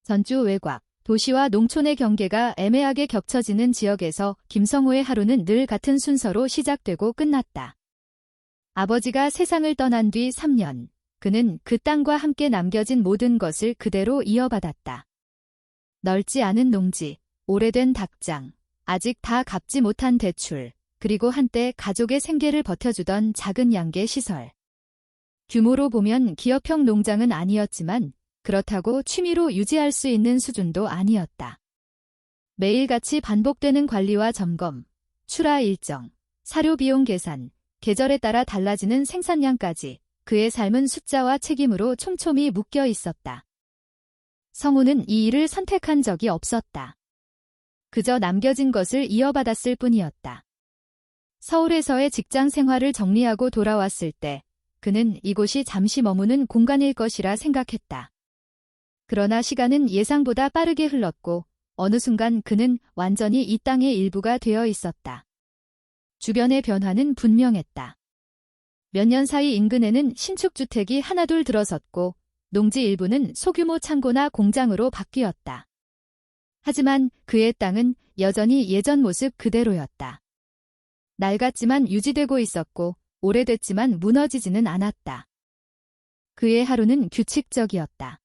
전주 외곽, 도시와 농촌의 경계가 애매하게 겹쳐지는 지역에서 김성호의 하루는 늘 같은 순서로 시작되고 끝났다. 아버지가 세상을 떠난 뒤 3년, 그는 그 땅과 함께 남겨진 모든 것을 그대로 이어받았다. 넓지 않은 농지, 오래된 닭장, 아직 다 갚지 못한 대출, 그리고 한때 가족의 생계를 버텨주던 작은 양계 시설. 규모로 보면 기업형 농장은 아니었지만 그렇다고 취미로 유지할 수 있는 수준도 아니었다. 매일같이 반복되는 관리와 점검, 출하 일정, 사료 비용 계산, 계절에 따라 달라지는 생산량까지 그의 삶은 숫자와 책임으로 촘촘히 묶여 있었다. 성우는 이 일을 선택한 적이 없었다. 그저 남겨진 것을 이어받았을 뿐이었다. 서울에서의 직장 생활을 정리하고 돌아왔을 때 그는 이곳이 잠시 머무는 공간일 것이라 생각했다. 그러나 시간은 예상보다 빠르게 흘렀고 어느 순간 그는 완전히 이 땅의 일부가 되어 있었다. 주변의 변화는 분명했다. 몇 년 사이 인근에는 신축주택이 하나둘 들어섰고 농지 일부는 소규모 창고나 공장으로 바뀌었다. 하지만 그의 땅은 여전히 예전 모습 그대로였다. 낡았지만 유지되고 있었고 오래됐지만 무너지지는 않았다. 그의 하루는 규칙적이었다.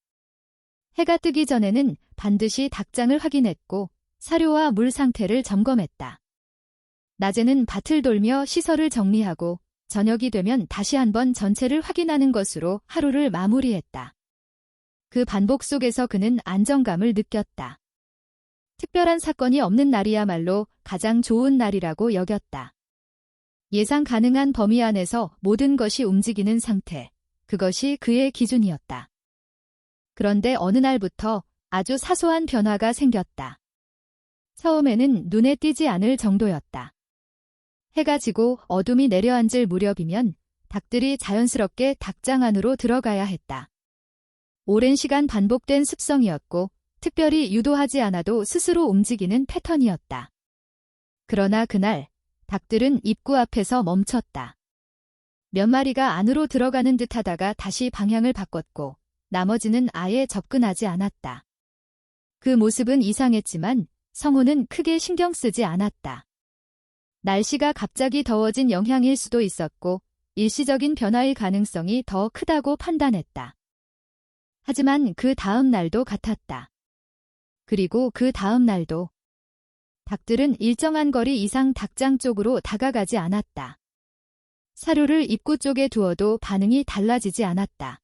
해가 뜨기 전에는 반드시 닭장을 확인했고 사료와 물 상태를 점검했다. 낮에는 밭을 돌며 시설을 정리하고 저녁이 되면 다시 한번 전체를 확인하는 것으로 하루를 마무리했다. 그 반복 속에서 그는 안정감을 느꼈다. 특별한 사건이 없는 날이야말로 가장 좋은 날이라고 여겼다. 예상 가능한 범위 안에서 모든 것이 움직이는 상태, 그것이 그의 기준이었다. 그런데 어느 날부터 아주 사소한 변화가 생겼다. 처음에는 눈에 띄지 않을 정도였다. 해가 지고 어둠이 내려앉을 무렵이면 닭들이 자연스럽게 닭장 안으로 들어가야 했다. 오랜 시간 반복된 습성이었고 특별히 유도하지 않아도 스스로 움직이는 패턴이었다. 그러나 그날 닭들은 입구 앞에서 멈췄다. 몇 마리가 안으로 들어가는 듯 하다가 다시 방향을 바꿨고 나머지는 아예 접근하지 않았다. 그 모습은 이상했지만 성우는 크게 신경 쓰지 않았다. 날씨가 갑자기 더워진 영향일 수도 있었고 일시적인 변화일 가능성이 더 크다고 판단했다. 하지만 그 다음 날도 같았다. 그리고 그 다음 날도 닭들은 일정한 거리 이상 닭장 쪽으로 다가가지 않았다. 사료를 입구 쪽에 두어도 반응이 달라지지 않았다.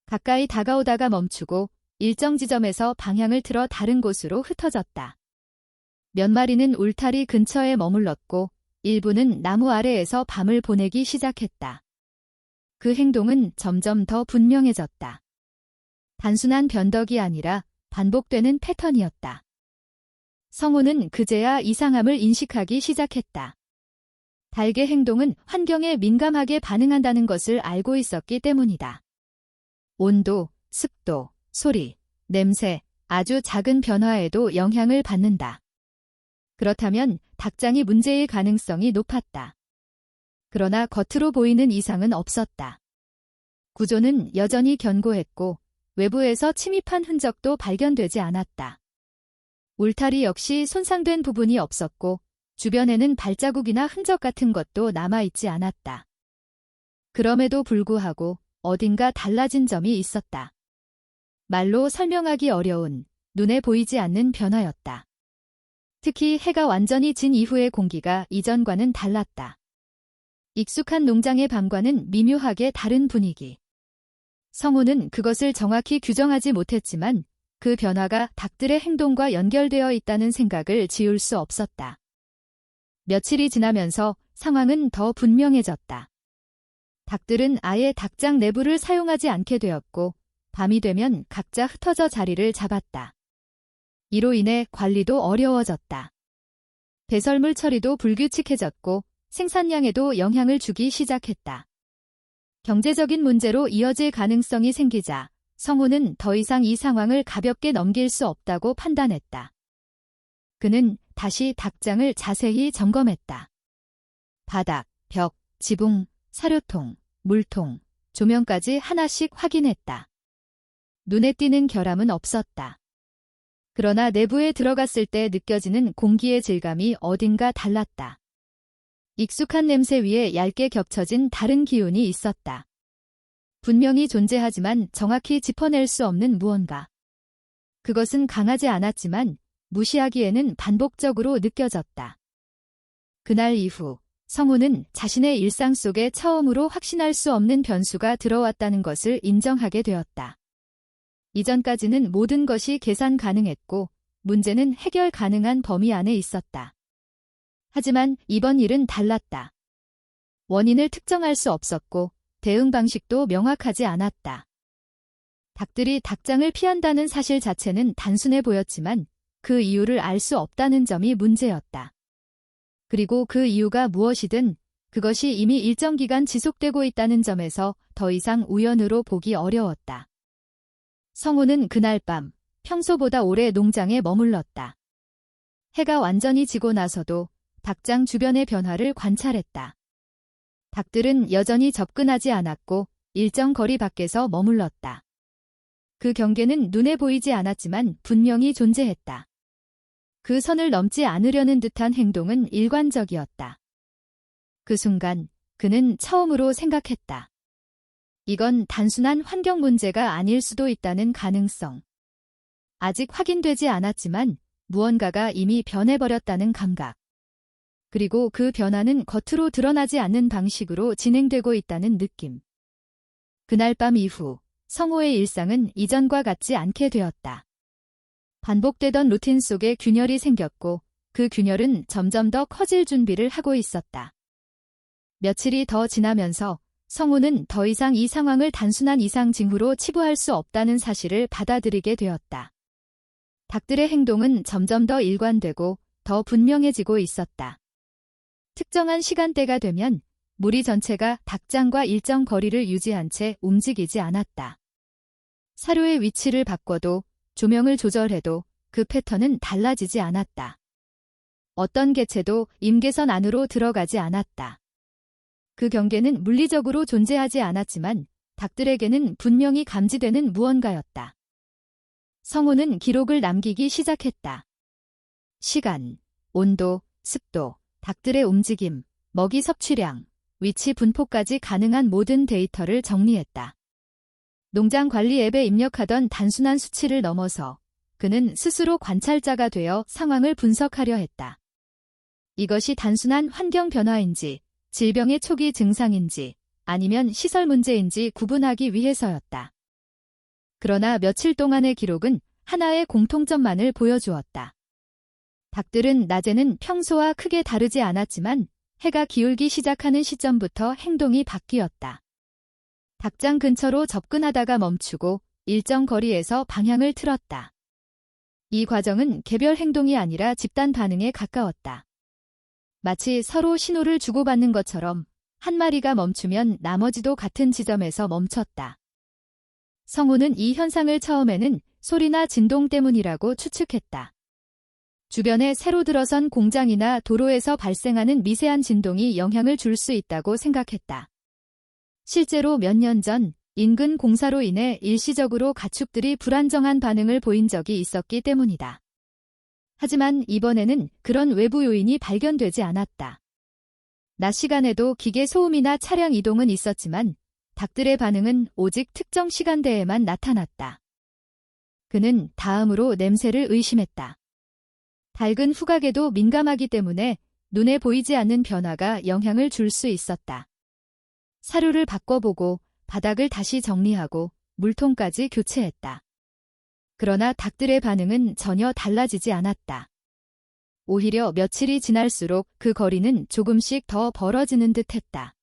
가까이 다가오다가 멈추고 일정 지점에서 방향을 틀어 다른 곳으로 흩어졌다. 몇 마리는 울타리 근처에 머물렀고 일부는 나무 아래에서 밤을 보내기 시작했다. 그 행동은 점점 더 분명해졌다. 단순한 변덕이 아니라 반복되는 패턴이었다. 성우는 그제야 이상함을 인식하기 시작했다. 닭의 행동은 환경에 민감하게 반응한다는 것을 알고 있었기 때문이다. 온도, 습도, 소리, 냄새, 아주 작은 변화에도 영향을 받는다. 그렇다면 닭장이 문제일 가능성이 높았다. 그러나 겉으로 보이는 이상은 없었다. 구조는 여전히 견고했고 외부에서 침입한 흔적도 발견되지 않았다. 울타리 역시 손상된 부분이 없었고 주변에는 발자국이나 흔적 같은 것도 남아있지 않았다. 그럼에도 불구하고 어딘가 달라진 점이 있었다. 말로 설명하기 어려운, 눈에 보이지 않는 변화였다. 특히 해가 완전히 진 이후의 공기가 이전과는 달랐다. 익숙한 농장의 밤과는 미묘하게 다른 분위기. 성우는 그것을 정확히 규정하지 못했지만 그 변화가 닭들의 행동과 연결되어 있다는 생각을 지울 수 없었다. 며칠이 지나면서 상황은 더 분명해졌다. 닭들은 아예 닭장 내부를 사용하지 않게 되었고 밤이 되면 각자 흩어져 자리를 잡았다. 이로 인해 관리도 어려워졌다. 배설물 처리도 불규칙해졌고 생산량에도 영향을 주기 시작했다. 경제적인 문제로 이어질 가능성이 생기자 성우는 더 이상 이 상황을 가볍게 넘길 수 없다고 판단했다. 그는 다시 닭장을 자세히 점검했다. 바닥, 벽, 지붕, 사료통, 물통, 조명까지 하나씩 확인했다. 눈에 띄는 결함은 없었다. 그러나 내부에 들어갔을 때 느껴지는 공기의 질감이 어딘가 달랐다. 익숙한 냄새 위에 얇게 겹쳐진 다른 기운이 있었다. 분명히 존재하지만 정확히 짚어낼 수 없는 무언가. 그것은 강하지 않았지만 무시하기에는 반복적으로 느껴졌다. 그날 이후 성우는 자신의 일상 속에 처음으로 확신할 수 없는 변수가 들어왔다는 것을 인정하게 되었다. 이전까지는 모든 것이 계산 가능했고 문제는 해결 가능한 범위 안에 있었다. 하지만 이번 일은 달랐다. 원인을 특정할 수 없었고 대응 방식도 명확하지 않았다. 닭들이 닭장을 피한다는 사실 자체는 단순해 보였지만 그 이유를 알 수 없다는 점이 문제였다. 그리고 그 이유가 무엇이든 그것이 이미 일정 기간 지속되고 있다는 점에서 더 이상 우연으로 보기 어려웠다. 성우는 그날 밤 평소보다 오래 농장에 머물렀다. 해가 완전히 지고 나서도 닭장 주변의 변화를 관찰했다. 닭들은 여전히 접근하지 않았고 일정 거리 밖에서 머물렀다. 그 경계는 눈에 보이지 않았지만 분명히 존재했다. 그 선을 넘지 않으려는 듯한 행동은 일관적이었다. 그 순간 그는 처음으로 생각했다. 이건 단순한 환경 문제가 아닐 수도 있다는 가능성. 아직 확인되지 않았지만 무언가가 이미 변해버렸다는 감각. 그리고 그 변화는 겉으로 드러나지 않는 방식으로 진행되고 있다는 느낌. 그날 밤 이후 성호의 일상은 이전과 같지 않게 되었다. 반복되던 루틴 속에 균열이 생겼고 그 균열은 점점 더 커질 준비를 하고 있었다. 며칠이 더 지나면서 성우는 더 이상 이 상황을 단순한 이상 징후로 치부할 수 없다는 사실을 받아들이게 되었다. 닭들의 행동은 점점 더 일관되고 더 분명해지고 있었다. 특정한 시간대가 되면 무리 전체가 닭장과 일정 거리를 유지한 채 움직이지 않았다. 사료의 위치를 바꿔도 조명을 조절해도 그 패턴은 달라지지 않았다. 어떤 개체도 임계선 안으로 들어가지 않았다. 그 경계는 물리적으로 존재하지 않았지만 닭들에게는 분명히 감지되는 무언가였다. 성우는 기록을 남기기 시작했다. 시간, 온도, 습도, 닭들의 움직임, 먹이 섭취량, 위치 분포까지 가능한 모든 데이터를 정리했다. 농장 관리 앱에 입력하던 단순한 수치를 넘어서 그는 스스로 관찰자가 되어 상황을 분석하려 했다. 이것이 단순한 환경 변화인지, 질병의 초기 증상인지, 아니면 시설 문제인지 구분하기 위해서였다. 그러나 며칠 동안의 기록은 하나의 공통점만을 보여주었다. 닭들은 낮에는 평소와 크게 다르지 않았지만 해가 기울기 시작하는 시점부터 행동이 바뀌었다. 닭장 근처로 접근하다가 멈추고 일정 거리에서 방향을 틀었다. 이 과정은 개별 행동이 아니라 집단 반응에 가까웠다. 마치 서로 신호를 주고받는 것처럼 한 마리가 멈추면 나머지도 같은 지점에서 멈췄다. 성우는 이 현상을 처음에는 소리나 진동 때문이라고 추측했다. 주변에 새로 들어선 공장이나 도로에서 발생하는 미세한 진동이 영향을 줄 수 있다고 생각했다. 실제로 몇 년 전 인근 공사로 인해 일시적으로 가축들이 불안정한 반응을 보인 적이 있었기 때문이다. 하지만 이번에는 그런 외부 요인이 발견되지 않았다. 낮 시간에도 기계 소음이나 차량 이동은 있었지만 닭들의 반응은 오직 특정 시간대에만 나타났다. 그는 다음으로 냄새를 의심했다. 닭은 후각에도 민감하기 때문에 눈에 보이지 않는 변화가 영향을 줄 수 있었다. 사료를 바꿔보고 바닥을 다시 정리하고 물통까지 교체했다. 그러나 닭들의 반응은 전혀 달라지지 않았다. 오히려 며칠이 지날수록 그 거리는 조금씩 더 벌어지는 듯했다.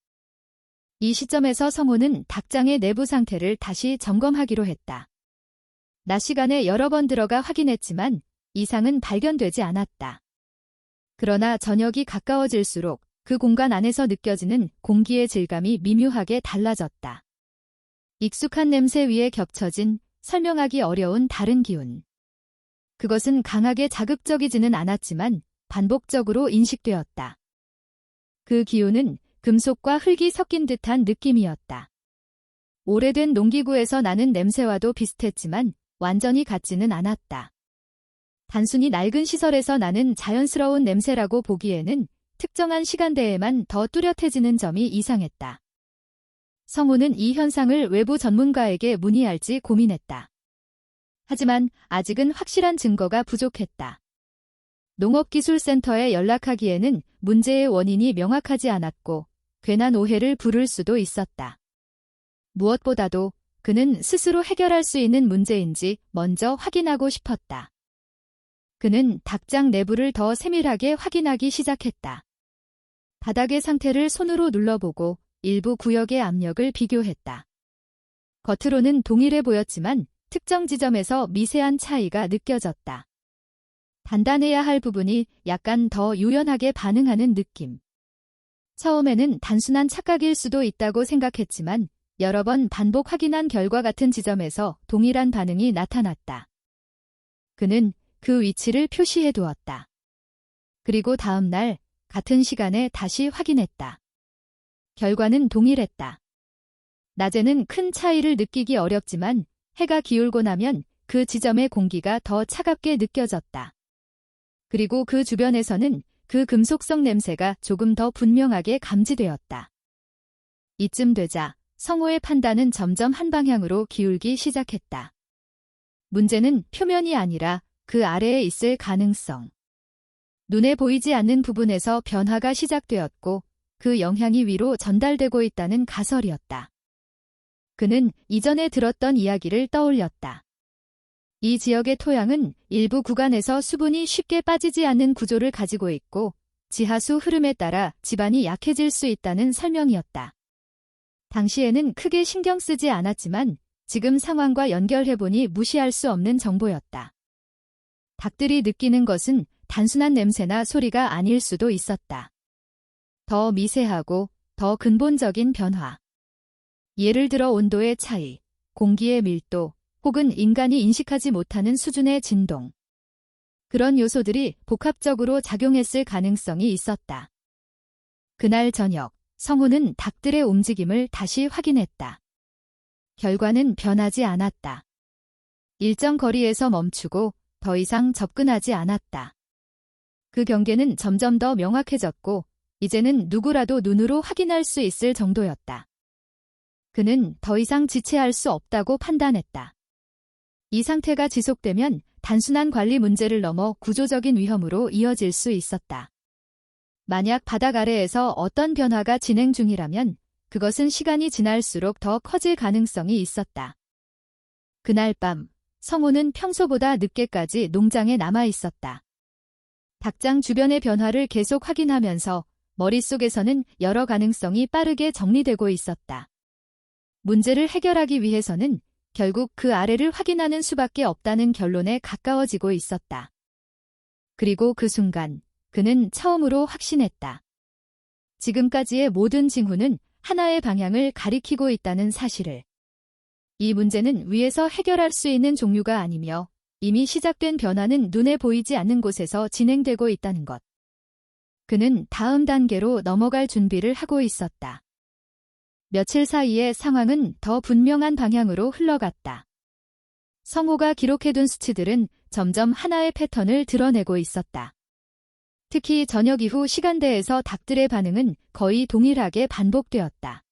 이 시점에서 성우는 닭장의 내부 상태를 다시 점검하기로 했다. 낮 시간에 여러 번 들어가 확인했지만 이상은 발견되지 않았다. 그러나 저녁이 가까워질수록 그 공간 안에서 느껴지는 공기의 질감이 미묘하게 달라졌다. 익숙한 냄새 위에 겹쳐진 설명하기 어려운 다른 기운. 그것은 강하게 자극적이지는 않았지만 반복적으로 인식되었다. 그 기운은 금속과 흙이 섞인 듯한 느낌이었다. 오래된 농기구에서 나는 냄새와도 비슷했지만 완전히 같지는 않았다. 단순히 낡은 시설에서 나는 자연스러운 냄새라고 보기에는 특정한 시간대에만 더 뚜렷해지는 점이 이상했다. 성우는 이 현상을 외부 전문가에게 문의할지 고민했다. 하지만 아직은 확실한 증거가 부족했다. 농업기술센터에 연락하기에는 문제의 원인이 명확하지 않았고 괜한 오해를 부를 수도 있었다. 무엇보다도 그는 스스로 해결할 수 있는 문제인지 먼저 확인하고 싶었다. 그는 닭장 내부를 더 세밀하게 확인하기 시작했다. 바닥의 상태를 손으로 눌러보고 일부 구역의 압력을 비교했다. 겉으로는 동일해 보였지만 특정 지점에서 미세한 차이가 느껴졌다. 단단해야 할 부분이 약간 더 유연하게 반응하는 느낌. 처음에는 단순한 착각일 수도 있다고 생각했지만 여러 번 반복 확인한 결과 같은 지점에서 동일한 반응이 나타났다. 그는 그 위치를 표시해 두었다. 그리고 다음 날 같은 시간에 다시 확인했다. 결과는 동일했다. 낮에는 큰 차이를 느끼기 어렵지만 해가 기울고 나면 그 지점의 공기가 더 차갑게 느껴졌다. 그리고 그 주변에서는 그 금속성 냄새가 조금 더 분명하게 감지되었다. 이쯤 되자 성우의 판단은 점점 한 방향으로 기울기 시작했다. 문제는 표면이 아니라 그 아래에 있을 가능성. 눈에 보이지 않는 부분에서 변화가 시작되었고 그 영향이 위로 전달되고 있다는 가설이었다. 그는 이전에 들었던 이야기를 떠올렸다. 이 지역의 토양은 일부 구간에서 수분이 쉽게 빠지지 않는 구조를 가지고 있고 지하수 흐름에 따라 지반이 약해질 수 있다는 설명이었다. 당시에는 크게 신경 쓰지 않았지만 지금 상황과 연결해보니 무시할 수 없는 정보였다. 닭들이 느끼는 것은 단순한 냄새나 소리가 아닐 수도 있었다. 더 미세하고 더 근본적인 변화. 예를 들어 온도의 차이, 공기의 밀도, 혹은 인간이 인식하지 못하는 수준의 진동. 그런 요소들이 복합적으로 작용했을 가능성이 있었다. 그날 저녁, 성우는 닭들의 움직임을 다시 확인했다. 결과는 변하지 않았다. 일정 거리에서 멈추고 더 이상 접근하지 않았다. 그 경계는 점점 더 명확해졌고 이제는 누구라도 눈으로 확인할 수 있을 정도였다. 그는 더 이상 지체할 수 없다고 판단했다. 이 상태가 지속되면 단순한 관리 문제를 넘어 구조적인 위험으로 이어질 수 있었다. 만약 바닥 아래에서 어떤 변화가 진행 중이라면 그것은 시간이 지날수록 더 커질 가능성이 있었다. 그날 밤, 성우는 평소보다 늦게까지 농장에 남아 있었다. 닭장 주변의 변화를 계속 확인하면서 머릿속에서는 여러 가능성이 빠르게 정리되고 있었다. 문제를 해결하기 위해서는 결국 그 아래를 확인하는 수밖에 없다는 결론에 가까워지고 있었다. 그리고 그 순간 그는 처음으로 확신했다. 지금까지의 모든 징후는 하나의 방향을 가리키고 있다는 사실을. 이 문제는 위에서 해결할 수 있는 종류가 아니며 이미 시작된 변화는 눈에 보이지 않는 곳에서 진행되고 있다는 것. 그는 다음 단계로 넘어갈 준비를 하고 있었다. 며칠 사이에 상황은 더 분명한 방향으로 흘러갔다. 성우가 기록해둔 수치들은 점점 하나의 패턴을 드러내고 있었다. 특히 저녁 이후 시간대에서 닭들의 반응은 거의 동일하게 반복되었다.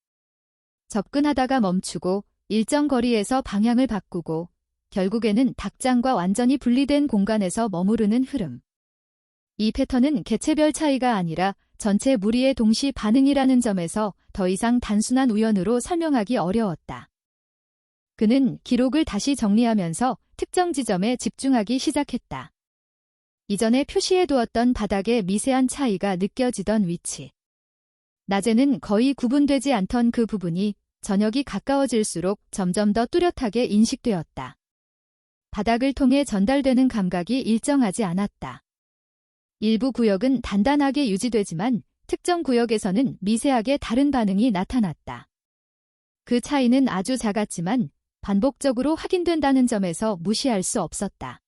접근하다가 멈추고 일정 거리에서 방향을 바꾸고 결국에는 닭장과 완전히 분리된 공간에서 머무르는 흐름. 이 패턴은 개체별 차이가 아니라 전체 무리의 동시 반응이라는 점에서 더 이상 단순한 우연으로 설명하기 어려웠다. 그는 기록을 다시 정리하면서 특정 지점에 집중하기 시작했다. 이전에 표시해두었던 바닥의 미세한 차이가 느껴지던 위치. 낮에는 거의 구분되지 않던 그 부분이 저녁이 가까워질수록 점점 더 뚜렷하게 인식되었다. 바닥을 통해 전달되는 감각이 일정하지 않았다. 일부 구역은 단단하게 유지되지만 특정 구역에서는 미세하게 다른 반응이 나타났다. 그 차이는 아주 작았지만 반복적으로 확인된다는 점에서 무시할 수 없었다.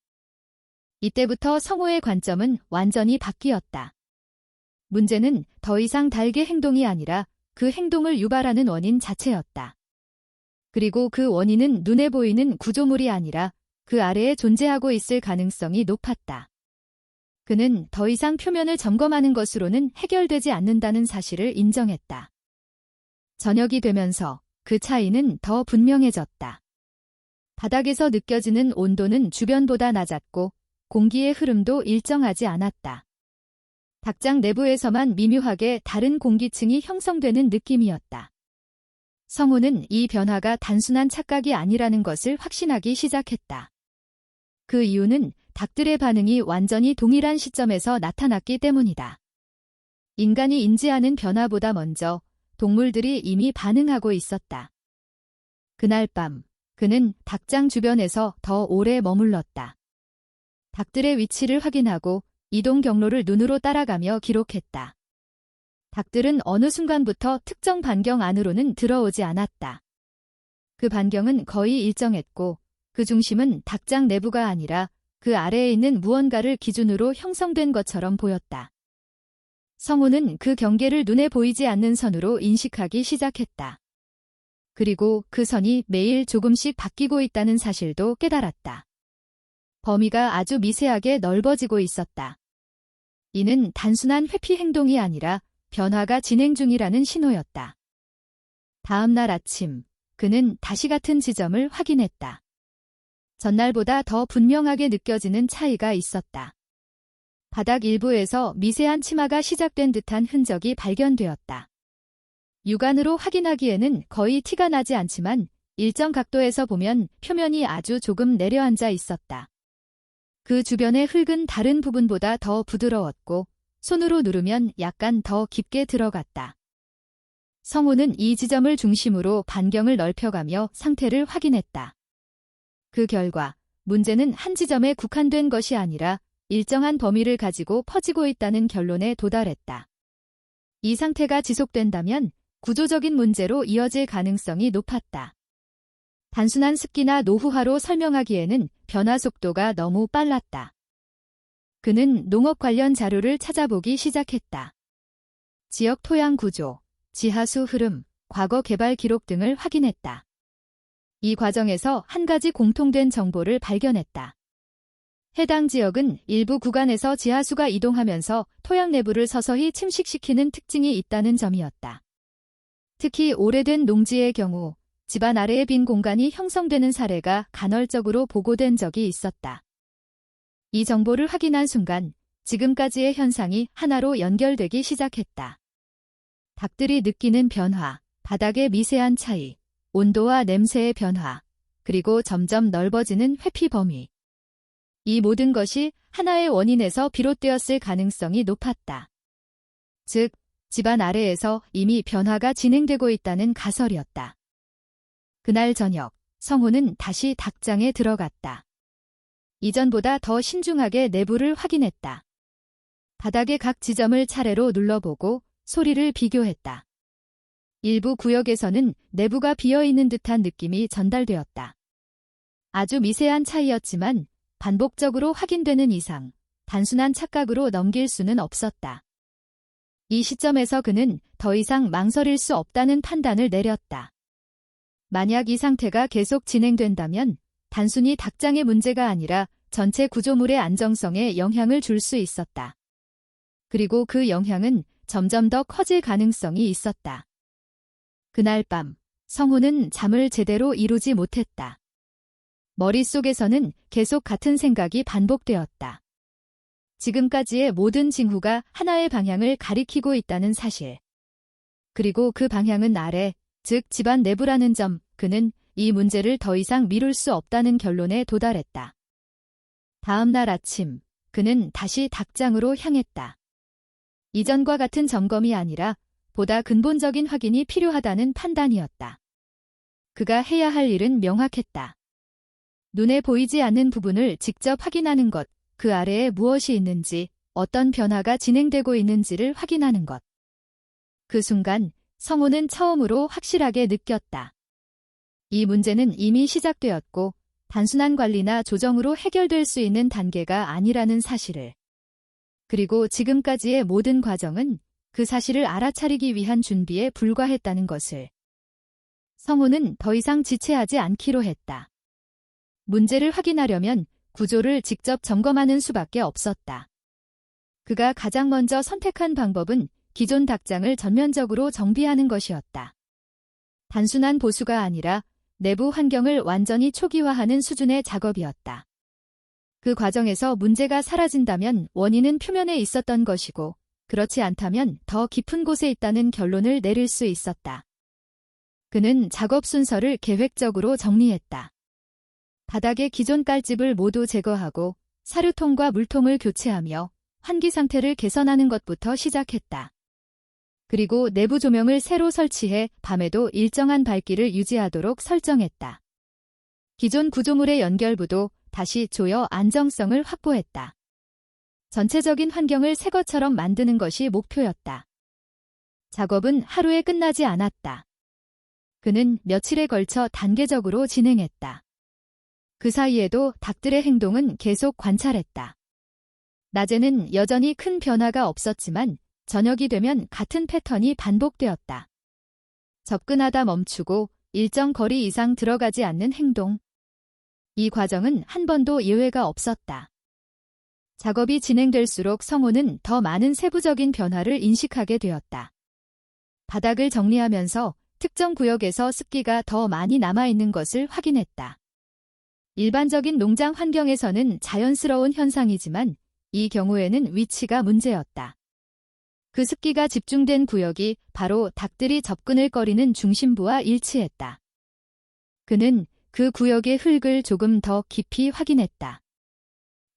이때부터 성우의 관점은 완전히 바뀌었다. 문제는 더 이상 닭의 행동이 아니라 그 행동을 유발하는 원인 자체였다. 그리고 그 원인은 눈에 보이는 구조물이 아니라 그 아래에 존재하고 있을 가능성이 높았다. 그는 더 이상 표면을 점검하는 것으로는 해결되지 않는다는 사실을 인정했다. 저녁이 되면서 그 차이는 더 분명해졌다. 바닥에서 느껴지는 온도는 주변보다 낮았고 공기의 흐름도 일정하지 않았다. 닭장 내부에서만 미묘하게 다른 공기층이 형성되는 느낌이었다. 성우는 이 변화가 단순한 착각이 아니라는 것을 확신하기 시작했다. 그 이유는 닭들의 반응이 완전히 동일한 시점에서 나타났기 때문이다. 인간이 인지하는 변화보다 먼저 동물들이 이미 반응하고 있었다. 그날 밤, 그는 닭장 주변에서 더 오래 머물렀다. 닭들의 위치를 확인하고 이동 경로를 눈으로 따라가며 기록했다. 닭들은 어느 순간부터 특정 반경 안으로는 들어오지 않았다. 그 반경은 거의 일정했고 그 중심은 닭장 내부가 아니라 그 아래에 있는 무언가를 기준으로 형성된 것처럼 보였다. 성우는 그 경계를 눈에 보이지 않는 선으로 인식하기 시작했다. 그리고 그 선이 매일 조금씩 바뀌고 있다는 사실도 깨달았다. 범위가 아주 미세하게 넓어지고 있었다. 이는 단순한 회피 행동이 아니라 변화가 진행 중이라는 신호였다. 다음 날 아침, 그는 다시 같은 지점을 확인했다. 전날보다 더 분명하게 느껴지는 차이가 있었다. 바닥 일부에서 미세한 치마가 시작된 듯한 흔적이 발견되었다. 육안으로 확인하기에는 거의 티가 나지 않지만 일정 각도에서 보면 표면이 아주 조금 내려앉아 있었다. 그 주변의 흙은 다른 부분보다 더 부드러웠고 손으로 누르면 약간 더 깊게 들어갔다. 성우는 이 지점을 중심으로 반경을 넓혀가며 상태를 확인했다. 그 결과 문제는 한 지점에 국한된 것이 아니라 일정한 범위를 가지고 퍼지고 있다는 결론에 도달했다. 이 상태가 지속된다면 구조적인 문제로 이어질 가능성이 높았다. 단순한 습기나 노후화로 설명하기에는 변화 속도가 너무 빨랐다. 그는 농업 관련 자료를 찾아보기 시작했다. 지역 토양 구조, 지하수 흐름, 과거 개발 기록 등을 확인했다. 이 과정에서 한 가지 공통된 정보를 발견했다. 해당 지역은 일부 구간에서 지하수가 이동하면서 토양 내부를 서서히 침식시키는 특징이 있다는 점이었다. 특히 오래된 농지의 경우 집안 아래에 빈 공간이 형성되는 사례가 간헐적으로 보고된 적이 있었다. 이 정보를 확인한 순간 지금까지의 현상이 하나로 연결되기 시작했다. 닭들이 느끼는 변화, 바닥의 미세한 차이, 온도와 냄새의 변화, 그리고 점점 넓어지는 회피 범위. 이 모든 것이 하나의 원인에서 비롯되었을 가능성이 높았다. 즉, 집안 아래에서 이미 변화가 진행되고 있다는 가설이었다. 그날 저녁, 성우는 다시 닭장에 들어갔다. 이전보다 더 신중하게 내부를 확인했다. 바닥의 각 지점을 차례로 눌러보고 소리를 비교했다. 일부 구역에서는 내부가 비어있는 듯한 느낌이 전달되었다. 아주 미세한 차이였지만 반복적으로 확인되는 이상 단순한 착각으로 넘길 수는 없었다. 이 시점에서 그는 더 이상 망설일 수 없다는 판단을 내렸다. 만약 이 상태가 계속 진행된다면 단순히 닭장의 문제가 아니라 전체 구조물의 안정성에 영향을 줄 수 있었다. 그리고 그 영향은 점점 더 커질 가능성이 있었다. 그날 밤, 성우는 잠을 제대로 이루지 못했다. 머릿속에서는 계속 같은 생각이 반복되었다. 지금까지의 모든 징후가 하나의 방향을 가리키고 있다는 사실. 그리고 그 방향은 아래, 즉 집안 내부라는 점, 그는 이 문제를 더 이상 미룰 수 없다는 결론에 도달했다. 다음 날 아침, 그는 다시 닭장으로 향했다. 이전과 같은 점검이 아니라 보다 근본적인 확인이 필요하다는 판단이었다. 그가 해야 할 일은 명확했다. 눈에 보이지 않는 부분을 직접 확인하는 것, 그 아래에 무엇이 있는지, 어떤 변화가 진행되고 있는지를 확인하는 것. 그 순간 성우는 처음으로 확실하게 느꼈다. 이 문제는 이미 시작되었고 단순한 관리나 조정으로 해결될 수 있는 단계가 아니라는 사실을. 그리고 지금까지의 모든 과정은 그 사실을 알아차리기 위한 준비에 불과했다는 것을. 성우는 더 이상 지체하지 않기로 했다. 문제를 확인하려면 구조를 직접 점검하는 수밖에 없었다. 그가 가장 먼저 선택한 방법은 기존 닭장을 전면적으로 정비하는 것이었다. 단순한 보수가 아니라 내부 환경을 완전히 초기화하는 수준의 작업이었다. 그 과정에서 문제가 사라진다면 원인은 표면에 있었던 것이고, 그렇지 않다면 더 깊은 곳에 있다는 결론을 내릴 수 있었다. 그는 작업 순서를 계획적으로 정리했다. 바닥의 기존 깔집을 모두 제거하고 사료통과 물통을 교체하며 환기 상태를 개선하는 것부터 시작했다. 그리고 내부 조명을 새로 설치해 밤에도 일정한 밝기를 유지하도록 설정했다. 기존 구조물의 연결부도 다시 조여 안정성을 확보했다. 전체적인 환경을 새 것처럼 만드는 것이 목표였다. 작업은 하루에 끝나지 않았다. 그는 며칠에 걸쳐 단계적으로 진행했다. 그 사이에도 닭들의 행동은 계속 관찰했다. 낮에는 여전히 큰 변화가 없었지만 저녁이 되면 같은 패턴이 반복되었다. 접근하다 멈추고 일정 거리 이상 들어가지 않는 행동. 이 과정은 한 번도 예외가 없었다. 작업이 진행될수록 성우는 더 많은 세부적인 변화를 인식하게 되었다. 바닥을 정리하면서 특정 구역에서 습기가 더 많이 남아있는 것을 확인했다. 일반적인 농장 환경에서는 자연스러운 현상이지만 이 경우에는 위치가 문제였다. 그 습기가 집중된 구역이 바로 닭들이 접근을 꺼리는 중심부와 일치했다. 그는 그 구역의 흙을 조금 더 깊이 확인했다.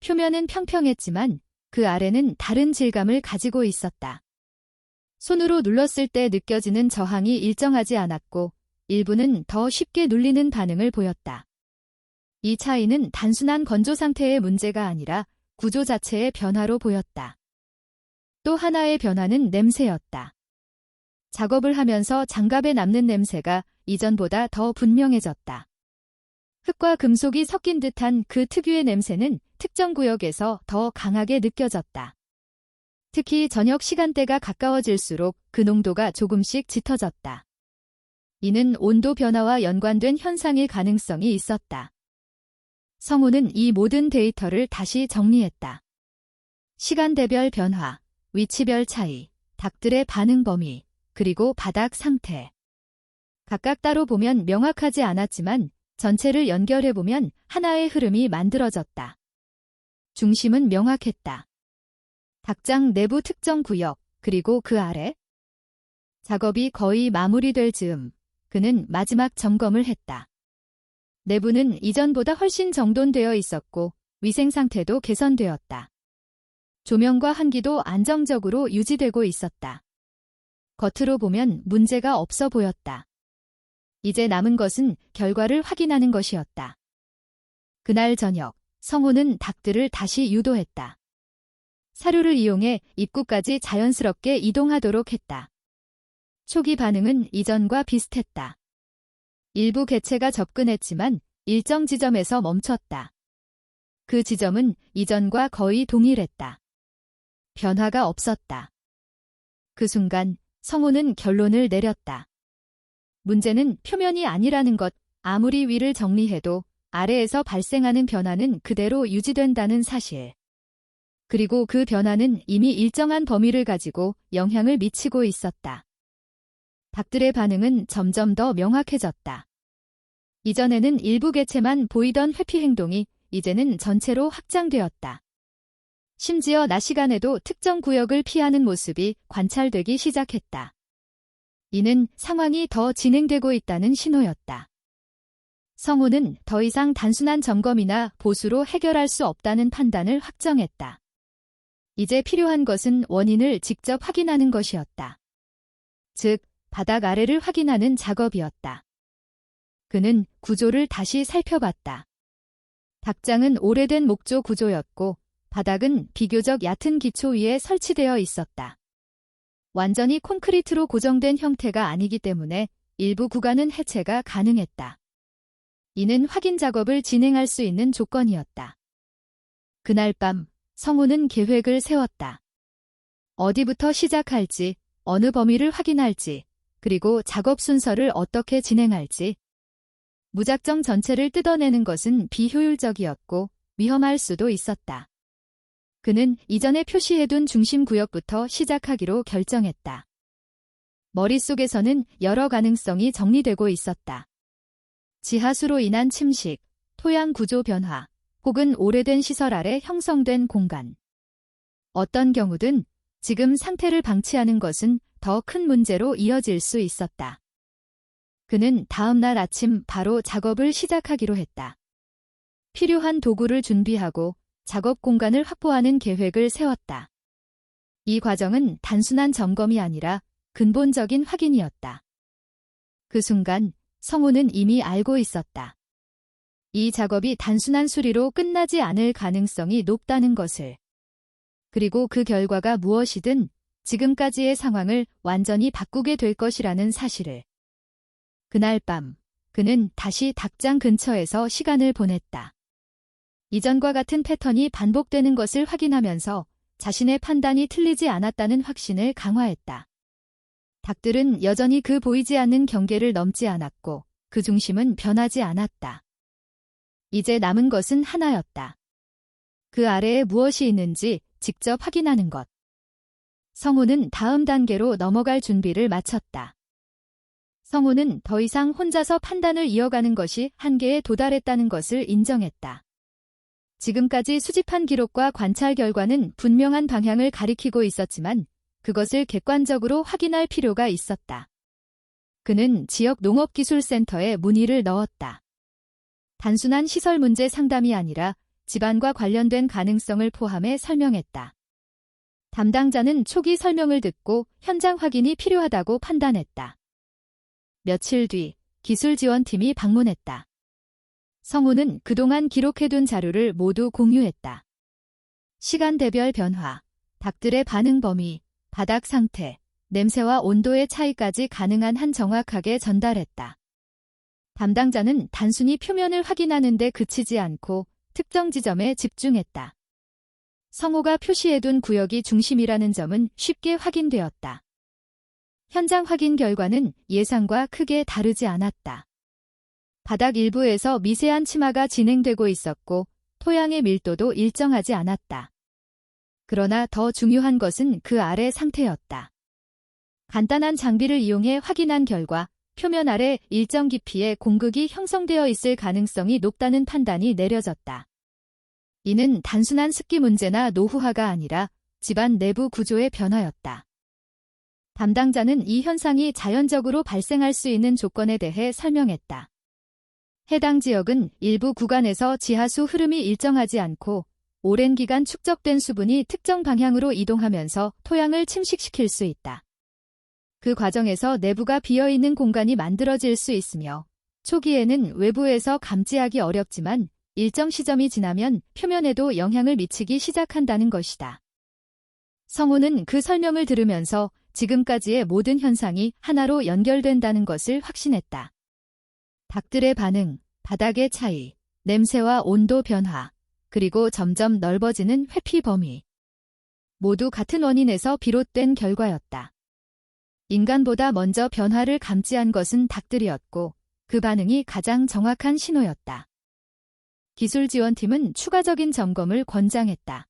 표면은 평평했지만 그 아래는 다른 질감을 가지고 있었다. 손으로 눌렀을 때 느껴지는 저항이 일정하지 않았고 일부는 더 쉽게 눌리는 반응을 보였다. 이 차이는 단순한 건조 상태의 문제가 아니라 구조 자체의 변화로 보였다. 또 하나의 변화는 냄새였다. 작업을 하면서 장갑에 남는 냄새가 이전보다 더 분명해졌다. 흙과 금속이 섞인 듯한 그 특유의 냄새는 특정 구역에서 더 강하게 느껴졌다. 특히 저녁 시간대가 가까워질수록 그 농도가 조금씩 짙어졌다. 이는 온도 변화와 연관된 현상일 가능성이 있었다. 성우는 이 모든 데이터를 다시 정리했다. 시간대별 변화, 위치별 차이, 닭들의 반응 범위, 그리고 바닥 상태. 각각 따로 보면 명확하지 않았지만 전체를 연결해보면 하나의 흐름이 만들어졌다. 중심은 명확했다. 닭장 내부 특정 구역, 그리고 그 아래. 작업이 거의 마무리될 즈음, 그는 마지막 점검을 했다. 내부는 이전보다 훨씬 정돈되어 있었고 위생 상태도 개선되었다. 조명과 환기도 안정적으로 유지되고 있었다. 겉으로 보면 문제가 없어 보였다. 이제 남은 것은 결과를 확인하는 것이었다. 그날 저녁, 성우는 닭들을 다시 유도했다. 사료를 이용해 입구까지 자연스럽게 이동하도록 했다. 초기 반응은 이전과 비슷했다. 일부 개체가 접근했지만 일정 지점에서 멈췄다. 그 지점은 이전과 거의 동일했다. 변화가 없었다. 그 순간 성우는 결론을 내렸다. 문제는 표면이 아니라는 것, 아무리 위를 정리해도 아래에서 발생하는 변화는 그대로 유지된다는 사실. 그리고 그 변화는 이미 일정한 범위를 가지고 영향을 미치고 있었다. 닭들의 반응은 점점 더 명확해졌다. 이전에는 일부 개체만 보이던 회피 행동이 이제는 전체로 확장되었다. 심지어 낮 시간에도 특정 구역을 피하는 모습이 관찰되기 시작했다. 이는 상황이 더 진행되고 있다는 신호였다. 성우는 더 이상 단순한 점검이나 보수로 해결할 수 없다는 판단을 확정했다. 이제 필요한 것은 원인을 직접 확인하는 것이었다. 즉, 바닥 아래를 확인하는 작업이었다. 그는 구조를 다시 살펴봤다. 닭장은 오래된 목조 구조였고 바닥은 비교적 얕은 기초 위에 설치되어 있었다. 완전히 콘크리트로 고정된 형태가 아니기 때문에 일부 구간은 해체가 가능했다. 이는 확인 작업을 진행할 수 있는 조건이었다. 그날 밤 성우는 계획을 세웠다. 어디부터 시작할지, 어느 범위를 확인할지, 그리고 작업 순서를 어떻게 진행할지. 무작정 전체를 뜯어내는 것은 비효율적이었고 위험할 수도 있었다. 그는 이전에 표시해둔 중심 구역부터 시작하기로 결정했다. 머릿속에서는 여러 가능성이 정리되고 있었다. 지하수로 인한 침식, 토양 구조 변화, 혹은 오래된 시설 아래 형성된 공간. 어떤 경우든 지금 상태를 방치하는 것은 더 큰 문제로 이어질 수 있었다. 그는 다음 날 아침 바로 작업을 시작하기로 했다. 필요한 도구를 준비하고 작업 공간을 확보하는 계획을 세웠다. 이 과정은 단순한 점검이 아니라 근본적인 확인이었다. 그 순간 성우는 이미 알고 있었다. 이 작업이 단순한 수리로 끝나지 않을 가능성이 높다는 것을. 그리고 그 결과가 무엇이든 지금까지의 상황을 완전히 바꾸게 될 것이라는 사실을. 그날 밤, 그는 다시 닭장 근처에서 시간을 보냈다. 이전과 같은 패턴이 반복되는 것을 확인하면서 자신의 판단이 틀리지 않았다는 확신을 강화했다. 닭들은 여전히 그 보이지 않는 경계를 넘지 않았고 그 중심은 변하지 않았다. 이제 남은 것은 하나였다. 그 아래에 무엇이 있는지 직접 확인하는 것. 성우는 다음 단계로 넘어갈 준비를 마쳤다. 성우는 더 이상 혼자서 판단을 이어가는 것이 한계에 도달했다는 것을 인정했다. 지금까지 수집한 기록과 관찰 결과는 분명한 방향을 가리키고 있었지만 그것을 객관적으로 확인할 필요가 있었다. 그는 지역 농업기술센터에 문의를 넣었다. 단순한 시설 문제 상담이 아니라 집안과 관련된 가능성을 포함해 설명했다. 담당자는 초기 설명을 듣고 현장 확인이 필요하다고 판단했다. 며칠 뒤 기술지원팀이 방문했다. 성우는 그동안 기록해둔 자료를 모두 공유했다. 시간대별 변화, 닭들의 반응 범위, 바닥 상태, 냄새와 온도의 차이까지 가능한 한 정확하게 전달했다. 담당자는 단순히 표면을 확인하는 데 그치지 않고 특정 지점에 집중했다. 성우가 표시해둔 구역이 중심이라는 점은 쉽게 확인되었다. 현장 확인 결과는 예상과 크게 다르지 않았다. 바닥 일부에서 미세한 침하가 진행되고 있었고 토양의 밀도도 일정하지 않았다. 그러나 더 중요한 것은 그 아래 상태였다. 간단한 장비를 이용해 확인한 결과 표면 아래 일정 깊이의 공극이 형성되어 있을 가능성이 높다는 판단이 내려졌다. 이는 단순한 습기 문제나 노후화가 아니라 집안 내부 구조의 변화였다. 담당자는 이 현상이 자연적으로 발생할 수 있는 조건에 대해 설명했다. 해당 지역은 일부 구간에서 지하수 흐름이 일정하지 않고 오랜 기간 축적된 수분이 특정 방향으로 이동하면서 토양을 침식시킬 수 있다. 그 과정에서 내부가 비어있는 공간이 만들어질 수 있으며 초기에는 외부에서 감지하기 어렵지만 일정 시점이 지나면 표면에도 영향을 미치기 시작한다는 것이다. 성우는 그 설명을 들으면서 지금까지의 모든 현상이 하나로 연결된다는 것을 확신했다. 닭들의 반응, 바닥의 차이, 냄새와 온도 변화, 그리고 점점 넓어지는 회피 범위. 모두 같은 원인에서 비롯된 결과였다. 인간보다 먼저 변화를 감지한 것은 닭들이었고 그 반응이 가장 정확한 신호였다. 기술지원팀은 추가적인 점검을 권장했다.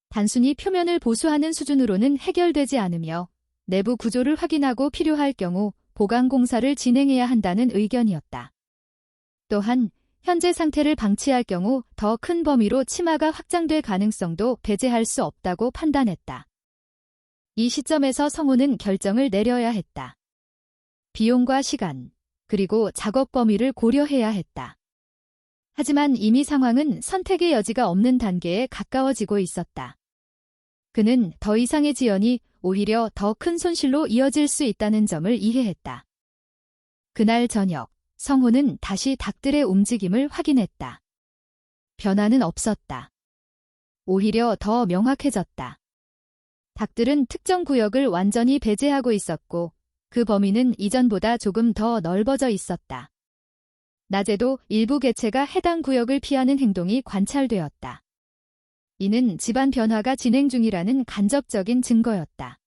단순히 표면을 보수하는 수준으로는 해결되지 않으며 내부 구조를 확인하고 필요할 경우 보강 공사를 진행해야 한다는 의견이었다. 또한 현재 상태를 방치할 경우 더 큰 범위로 침하가 확장될 가능성도 배제할 수 없다고 판단했다. 이 시점에서 성우는 결정을 내려야 했다. 비용과 시간, 그리고 작업 범위를 고려해야 했다. 하지만 이미 상황은 선택의 여지가 없는 단계에 가까워지고 있었다. 그는 더 이상의 지연이 오히려 더 큰 손실로 이어질 수 있다는 점을 이해했다. 그날 저녁, 성호는 다시 닭들의 움직임을 확인했다. 변화는 없었다. 오히려 더 명확해졌다. 닭들은 특정 구역을 완전히 배제하고 있었고 그 범위는 이전보다 조금 더 넓어져 있었다. 낮에도 일부 개체가 해당 구역을 피하는 행동이 관찰되었다. 이는 집안 변화가 진행 중이라는 간접적인 증거였다.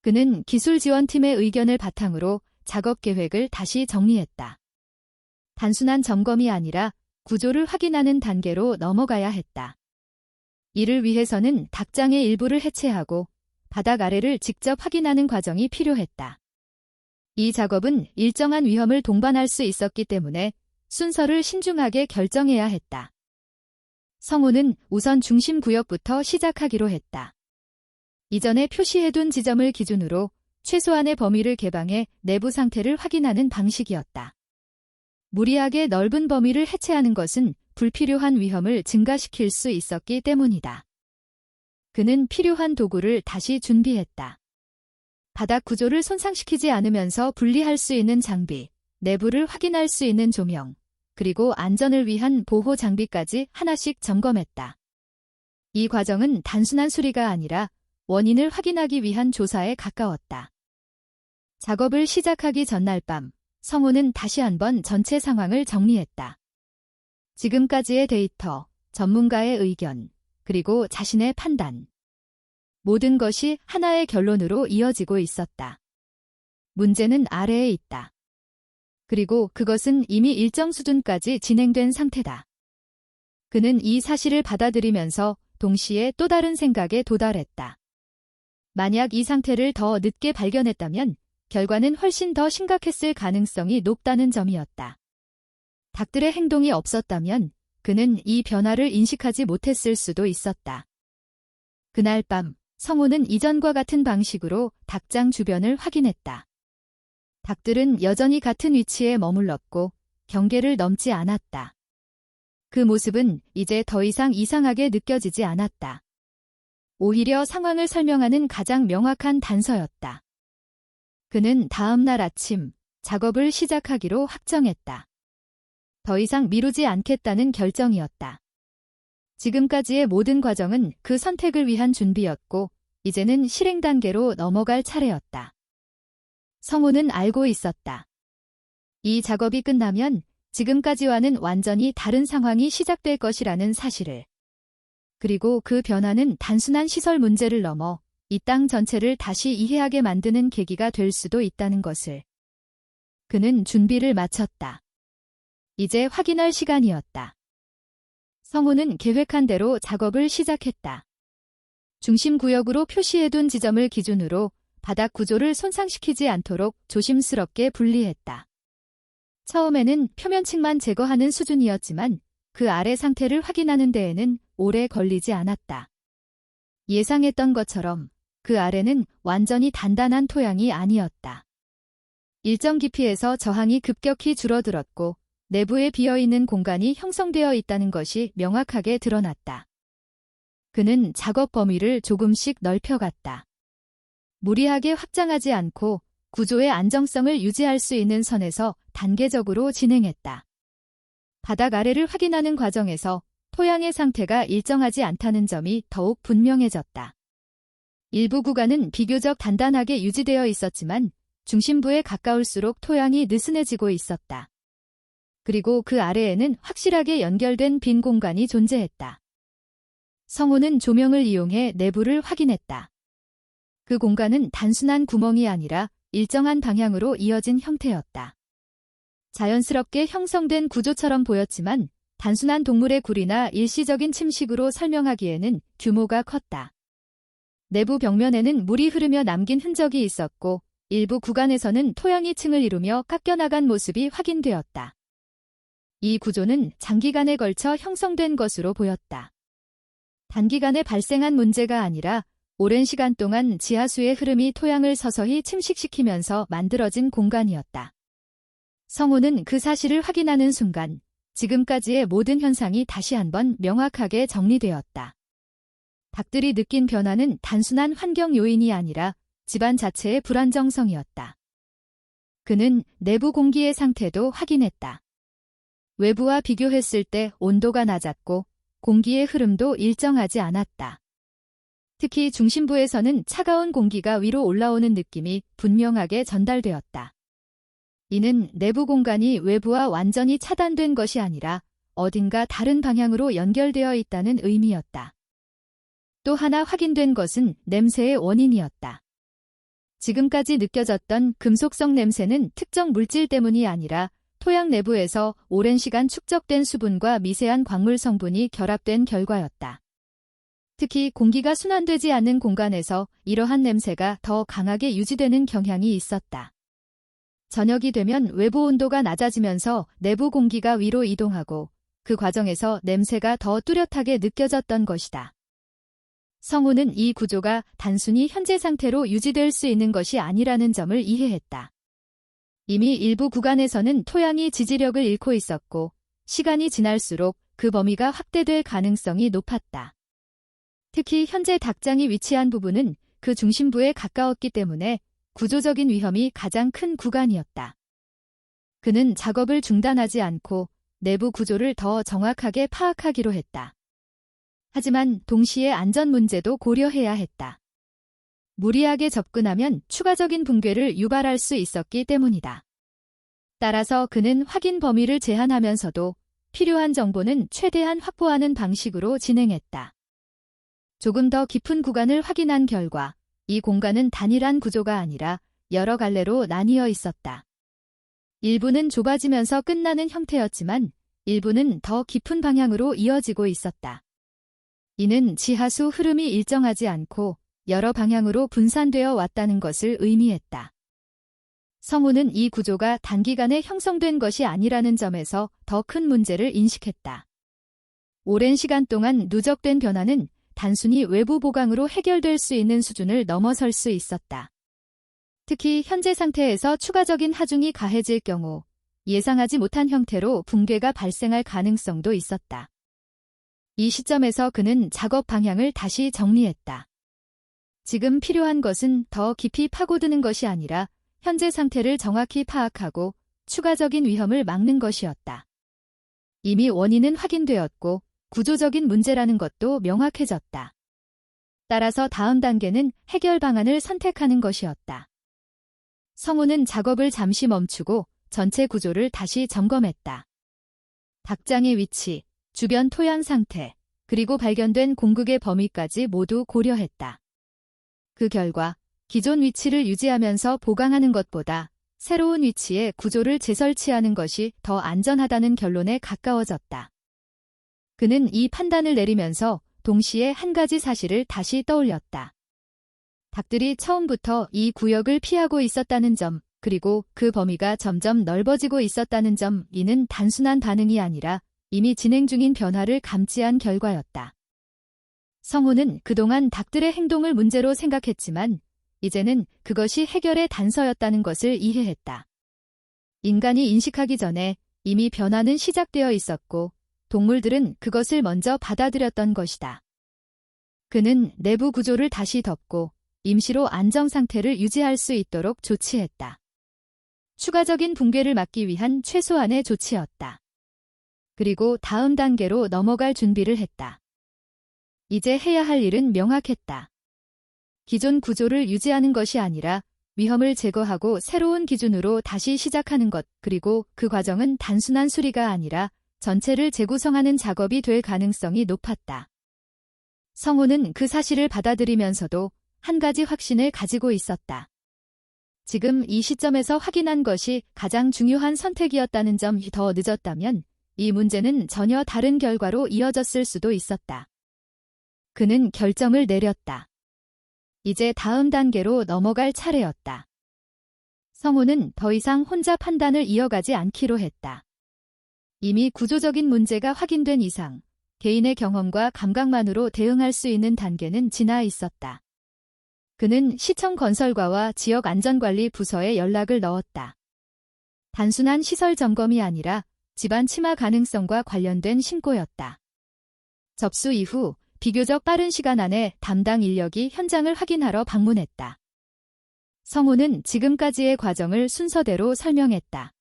그는 기술지원팀의 의견을 바탕으로 작업 계획을 다시 정리했다. 단순한 점검이 아니라 구조를 확인하는 단계로 넘어가야 했다. 이를 위해서는 닭장의 일부를 해체하고 바닥 아래를 직접 확인하는 과정이 필요했다. 이 작업은 일정한 위험을 동반할 수 있었기 때문에 순서를 신중하게 결정해야 했다. 성우는 우선 중심 구역부터 시작하기로 했다. 이전에 표시해둔 지점을 기준으로 최소한의 범위를 개방해 내부 상태를 확인하는 방식이었다. 무리하게 넓은 범위를 해체하는 것은 불필요한 위험을 증가시킬 수 있었기 때문이다. 그는 필요한 도구를 다시 준비했다. 바닥 구조를 손상시키지 않으면서 분리할 수 있는 장비, 내부를 확인할 수 있는 조명, 그리고 안전을 위한 보호 장비까지 하나씩 점검했다. 이 과정은 단순한 수리가 아니라 원인을 확인하기 위한 조사에 가까웠다. 작업을 시작하기 전날 밤, 성우는 다시 한번 전체 상황을 정리했다. 지금까지의 데이터, 전문가의 의견, 그리고 자신의 판단. 모든 것이 하나의 결론으로 이어지고 있었다. 문제는 아래에 있다. 그리고 그것은 이미 일정 수준까지 진행된 상태다. 그는 이 사실을 받아들이면서 동시에 또 다른 생각에 도달했다. 만약 이 상태를 더 늦게 발견했다면 결과는 훨씬 더 심각했을 가능성이 높다는 점이었다. 닭들의 행동이 없었다면 그는 이 변화를 인식하지 못했을 수도 있었다. 그날 밤, 성우는 이전과 같은 방식으로 닭장 주변을 확인했다. 닭들은 여전히 같은 위치에 머물렀고 경계를 넘지 않았다. 그 모습은 이제 더 이상 이상하게 느껴지지 않았다. 오히려 상황을 설명하는 가장 명확한 단서였다. 그는 다음 날 아침 작업을 시작하기로 확정했다. 더 이상 미루지 않겠다는 결정이었다. 지금까지의 모든 과정은 그 선택을 위한 준비였고 이제는 실행 단계로 넘어갈 차례였다. 성우는 알고 있었다. 이 작업이 끝나면 지금까지와는 완전히 다른 상황이 시작될 것이라는 사실을. 그리고 그 변화는 단순한 시설 문제를 넘어 이 땅 전체를 다시 이해하게 만드는 계기가 될 수도 있다는 것을. 그는 준비를 마쳤다. 이제 확인할 시간이었다. 성우는 계획한 대로 작업을 시작했다. 중심 구역으로 표시해둔 지점을 기준으로 바닥 구조를 손상시키지 않도록 조심스럽게 분리했다. 처음에는 표면층만 제거하는 수준이었지만 그 아래 상태를 확인하는 데에는 오래 걸리지 않았다. 예상했던 것처럼 그 아래는 완전히 단단한 토양이 아니었다. 일정 깊이에서 저항이 급격히 줄어들었고 내부에 비어있는 공간이 형성되어 있다는 것이 명확하게 드러났다. 그는 작업 범위를 조금씩 넓혀갔다. 무리하게 확장하지 않고 구조의 안정성을 유지할 수 있는 선에서 단계적으로 진행했다. 바닥 아래를 확인하는 과정에서 토양의 상태가 일정하지 않다는 점이 더욱 분명해졌다. 일부 구간은 비교적 단단하게 유지되어 있었지만 중심부에 가까울수록 토양이 느슨해지고 있었다. 그리고 그 아래에는 확실하게 연결된 빈 공간이 존재했다. 성우는 조명을 이용해 내부를 확인했다. 그 공간은 단순한 구멍이 아니라 일정한 방향으로 이어진 형태였다. 자연스럽게 형성된 구조처럼 보였지만 단순한 동물의 굴이나 일시적인 침식으로 설명하기에는 규모가 컸다. 내부 벽면에는 물이 흐르며 남긴 흔적이 있었고 일부 구간에서는 토양이 층을 이루며 깎여나간 모습이 확인되었다. 이 구조는 장기간에 걸쳐 형성된 것으로 보였다. 단기간에 발생한 문제가 아니라 오랜 시간 동안 지하수의 흐름이 토양을 서서히 침식시키면서 만들어진 공간이었다. 성우는 그 사실을 확인하는 순간 지금까지의 모든 현상이 다시 한번 명확하게 정리되었다. 닭들이 느낀 변화는 단순한 환경 요인이 아니라 집안 자체의 불안정성이었다. 그는 내부 공기의 상태도 확인했다. 외부와 비교했을 때 온도가 낮았고 공기의 흐름도 일정하지 않았다. 특히 중심부에서는 차가운 공기가 위로 올라오는 느낌이 분명하게 전달되었다. 이는 내부 공간이 외부와 완전히 차단된 것이 아니라 어딘가 다른 방향으로 연결되어 있다는 의미였다. 또 하나 확인된 것은 냄새의 원인이었다. 지금까지 느껴졌던 금속성 냄새는 특정 물질 때문이 아니라 토양 내부에서 오랜 시간 축적된 수분과 미세한 광물 성분이 결합된 결과였다. 특히 공기가 순환되지 않는 공간에서 이러한 냄새가 더 강하게 유지되는 경향이 있었다. 저녁이 되면 외부 온도가 낮아지면서 내부 공기가 위로 이동하고 그 과정에서 냄새가 더 뚜렷하게 느껴졌던 것이다. 성우는 이 구조가 단순히 현재 상태로 유지될 수 있는 것이 아니라는 점을 이해했다. 이미 일부 구간에서는 토양이 지지력을 잃고 있었고 시간이 지날수록 그 범위가 확대될 가능성이 높았다. 특히 현재 닭장이 위치한 부분은 그 중심부에 가까웠기 때문에 구조적인 위험이 가장 큰 구간이었다. 그는 작업을 중단하지 않고 내부 구조를 더 정확하게 파악하기로 했다. 하지만 동시에 안전 문제도 고려해야 했다. 무리하게 접근하면 추가적인 붕괴를 유발할 수 있었기 때문이다. 따라서 그는 확인 범위를 제한하면서도 필요한 정보는 최대한 확보하는 방식으로 진행했다. 조금 더 깊은 구간을 확인한 결과 이 공간은 단일한 구조가 아니라 여러 갈래로 나뉘어 있었다. 일부는 좁아지면서 끝나는 형태였지만 일부는 더 깊은 방향으로 이어지고 있었다. 이는 지하수 흐름이 일정하지 않고 여러 방향으로 분산되어 왔다는 것을 의미했다. 성우는 이 구조가 단기간에 형성된 것이 아니라는 점에서 더 큰 문제를 인식했다. 오랜 시간 동안 누적된 변화는 단순히 외부 보강으로 해결될 수 있는 수준을 넘어설 수 있었다. 특히 현재 상태에서 추가적인 하중이 가해질 경우 예상하지 못한 형태로 붕괴가 발생할 가능성도 있었다. 이 시점에서 그는 작업 방향을 다시 정리했다. 지금 필요한 것은 더 깊이 파고드는 것이 아니라 현재 상태를 정확히 파악하고 추가적인 위험을 막는 것이었다. 이미 원인은 확인되었고 구조적인 문제라는 것도 명확해졌다. 따라서 다음 단계는 해결 방안을 선택하는 것이었다. 성우는 작업을 잠시 멈추고 전체 구조를 다시 점검했다. 닭장의 위치, 주변 토양 상태, 그리고 발견된 공극의 범위까지 모두 고려했다. 그 결과 기존 위치를 유지하면서 보강하는 것보다 새로운 위치에 구조를 재설치하는 것이 더 안전하다는 결론에 가까워졌다. 그는 이 판단을 내리면서 동시에 한 가지 사실을 다시 떠올렸다. 닭들이 처음부터 이 구역을 피하고 있었다는 점, 그리고 그 범위가 점점 넓어지고 있었다는 점, 이는 단순한 반응이 아니라 이미 진행 중인 변화를 감지한 결과였다. 성우는 그동안 닭들의 행동을 문제로 생각했지만 이제는 그것이 해결의 단서였다는 것을 이해했다. 인간이 인식하기 전에 이미 변화는 시작되어 있었고 동물들은 그것을 먼저 받아들였던 것이다. 그는 내부 구조를 다시 덮고 임시로 안정 상태를 유지할 수 있도록 조치했다. 추가적인 붕괴를 막기 위한 최소한의 조치였다. 그리고 다음 단계로 넘어갈 준비를 했다. 이제 해야 할 일은 명확했다. 기존 구조를 유지하는 것이 아니라 위험을 제거하고 새로운 기준으로 다시 시작하는 것, 그리고 그 과정은 단순한 수리가 아니라 전체를 재구성하는 작업이 될 가능성이 높았다. 성우는 그 사실을 받아들이면서도 한 가지 확신을 가지고 있었다. 지금 이 시점에서 확인한 것이 가장 중요한 선택이었다는 점이 더 늦었다면 이 문제는 전혀 다른 결과로 이어졌을 수도 있었다. 그는 결정을 내렸다. 이제 다음 단계로 넘어갈 차례였다. 성우는 더 이상 혼자 판단을 이어가지 않기로 했다. 이미 구조적인 문제가 확인된 이상 개인의 경험과 감각만으로 대응할 수 있는 단계는 지나 있었다. 그는 시청 건설과와 지역 안전관리 부서에 연락을 넣었다. 단순한 시설 점검이 아니라 집안 침하 가능성과 관련된 신고였다. 접수 이후 비교적 빠른 시간 안에 담당 인력이 현장을 확인하러 방문했다. 성우는 지금까지의 과정을 순서대로 설명했다.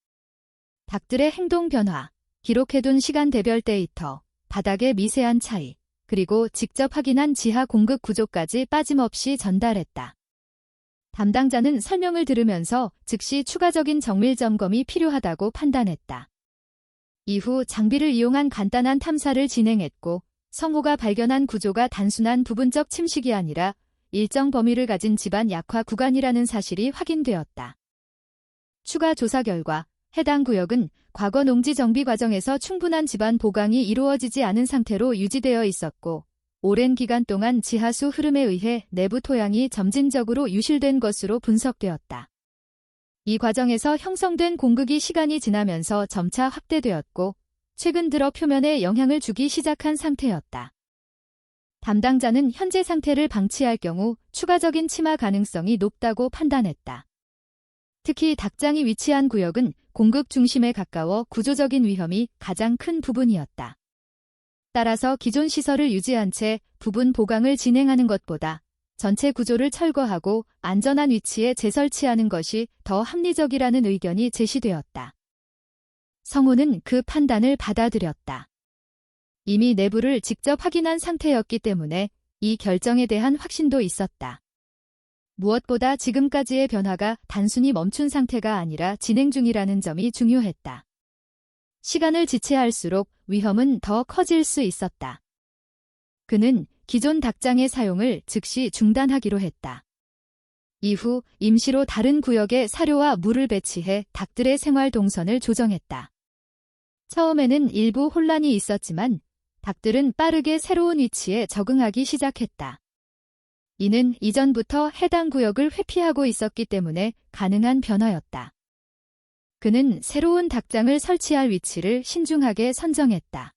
닭들의 행동 변화, 기록해둔 시간대별 데이터, 바닥의 미세한 차이, 그리고 직접 확인한 지하 공급 구조까지 빠짐없이 전달했다. 담당자는 설명을 들으면서 즉시 추가적인 정밀 점검이 필요하다고 판단했다. 이후 장비를 이용한 간단한 탐사를 진행했고 성우가 발견한 구조가 단순한 부분적 침식이 아니라 일정 범위를 가진 집안 약화 구간이라는 사실이 확인되었다. 추가 조사 결과 해당 구역은 과거 농지 정비 과정에서 충분한 집안 보강이 이루어지지 않은 상태로 유지되어 있었고 오랜 기간 동안 지하수 흐름에 의해 내부 토양이 점진적으로 유실된 것으로 분석되었다. 이 과정에서 형성된 공극이 시간이 지나면서 점차 확대되었고 최근 들어 표면에 영향을 주기 시작한 상태였다. 담당자는 현재 상태를 방치할 경우 추가적인 침하 가능성이 높다고 판단했다. 특히 닭장이 위치한 구역은 공극 중심에 가까워 구조적인 위험이 가장 큰 부분이었다. 따라서 기존 시설을 유지한 채 부분 보강을 진행하는 것보다 전체 구조를 철거하고 안전한 위치에 재설치하는 것이 더 합리적이라는 의견이 제시되었다. 성우는 그 판단을 받아들였다. 이미 내부를 직접 확인한 상태였기 때문에 이 결정에 대한 확신도 있었다. 무엇보다 지금까지의 변화가 단순히 멈춘 상태가 아니라 진행 중이라는 점이 중요했다. 시간을 지체할수록 위험은 더 커질 수 있었다. 그는 기존 닭장의 사용을 즉시 중단하기로 했다. 이후 임시로 다른 구역에 사료와 물을 배치해 닭들의 생활 동선을 조정했다. 처음에는 일부 혼란이 있었지만 닭들은 빠르게 새로운 위치에 적응하기 시작했다. 이는 이전부터 해당 구역을 회피하고 있었기 때문에 가능한 변화였다. 그는 새로운 닭장을 설치할 위치를 신중하게 선정했다.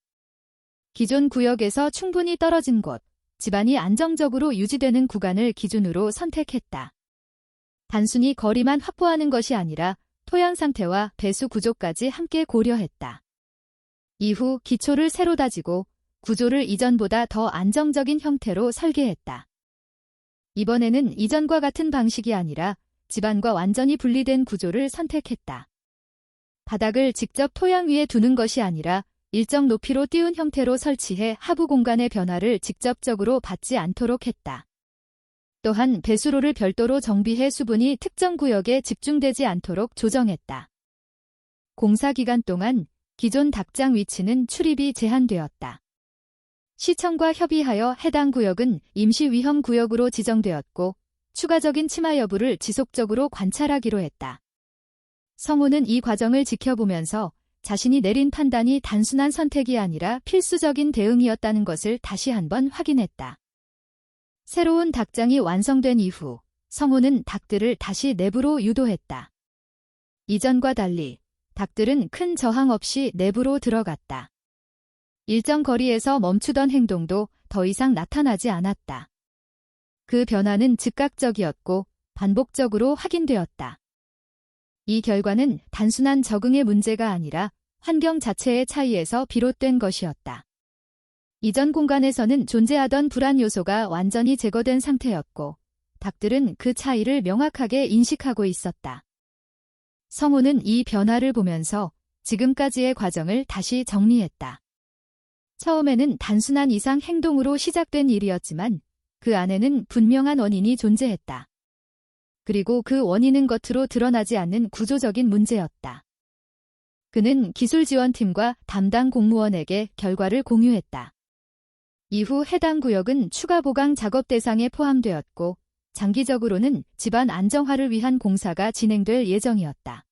기존 구역에서 충분히 떨어진 곳, 집안이 안정적으로 유지되는 구간을 기준으로 선택했다. 단순히 거리만 확보하는 것이 아니라 토양 상태와 배수 구조까지 함께 고려했다. 이후 기초를 새로 다지고 구조를 이전보다 더 안정적인 형태로 설계했다. 이번에는 이전과 같은 방식이 아니라 집안과 완전히 분리된 구조를 선택했다. 바닥을 직접 토양 위에 두는 것이 아니라 일정 높이로 띄운 형태로 설치해 하부 공간의 변화를 직접적으로 받지 않도록 했다. 또한 배수로를 별도로 정비해 수분이 특정 구역에 집중되지 않도록 조정했다. 공사 기간 동안 기존 닭장 위치는 출입이 제한되었다. 시청과 협의하여 해당 구역은 임시 위험 구역으로 지정되었고 추가적인 침하 여부를 지속적으로 관찰하기로 했다. 성우는 이 과정을 지켜보면서 자신이 내린 판단이 단순한 선택이 아니라 필수적인 대응이었다는 것을 다시 한번 확인했다. 새로운 닭장이 완성된 이후 성우는 닭들을 다시 내부로 유도했다. 이전과 달리 닭들은 큰 저항 없이 내부로 들어갔다. 일정 거리에서 멈추던 행동도 더 이상 나타나지 않았다. 그 변화는 즉각적이었고 반복적으로 확인되었다. 이 결과는 단순한 적응의 문제가 아니라 환경 자체의 차이에서 비롯된 것이었다. 이전 공간에서는 존재하던 불안 요소가 완전히 제거된 상태였고 닭들은 그 차이를 명확하게 인식하고 있었다. 성우는 이 변화를 보면서 지금까지의 과정을 다시 정리했다. 처음에는 단순한 이상 행동으로 시작된 일이었지만 그 안에는 분명한 원인이 존재했다. 그리고 그 원인은 겉으로 드러나지 않는 구조적인 문제였다. 그는 기술지원팀과 담당 공무원에게 결과를 공유했다. 이후 해당 구역은 추가 보강 작업 대상에 포함되었고 장기적으로는 집안 안정화를 위한 공사가 진행될 예정이었다.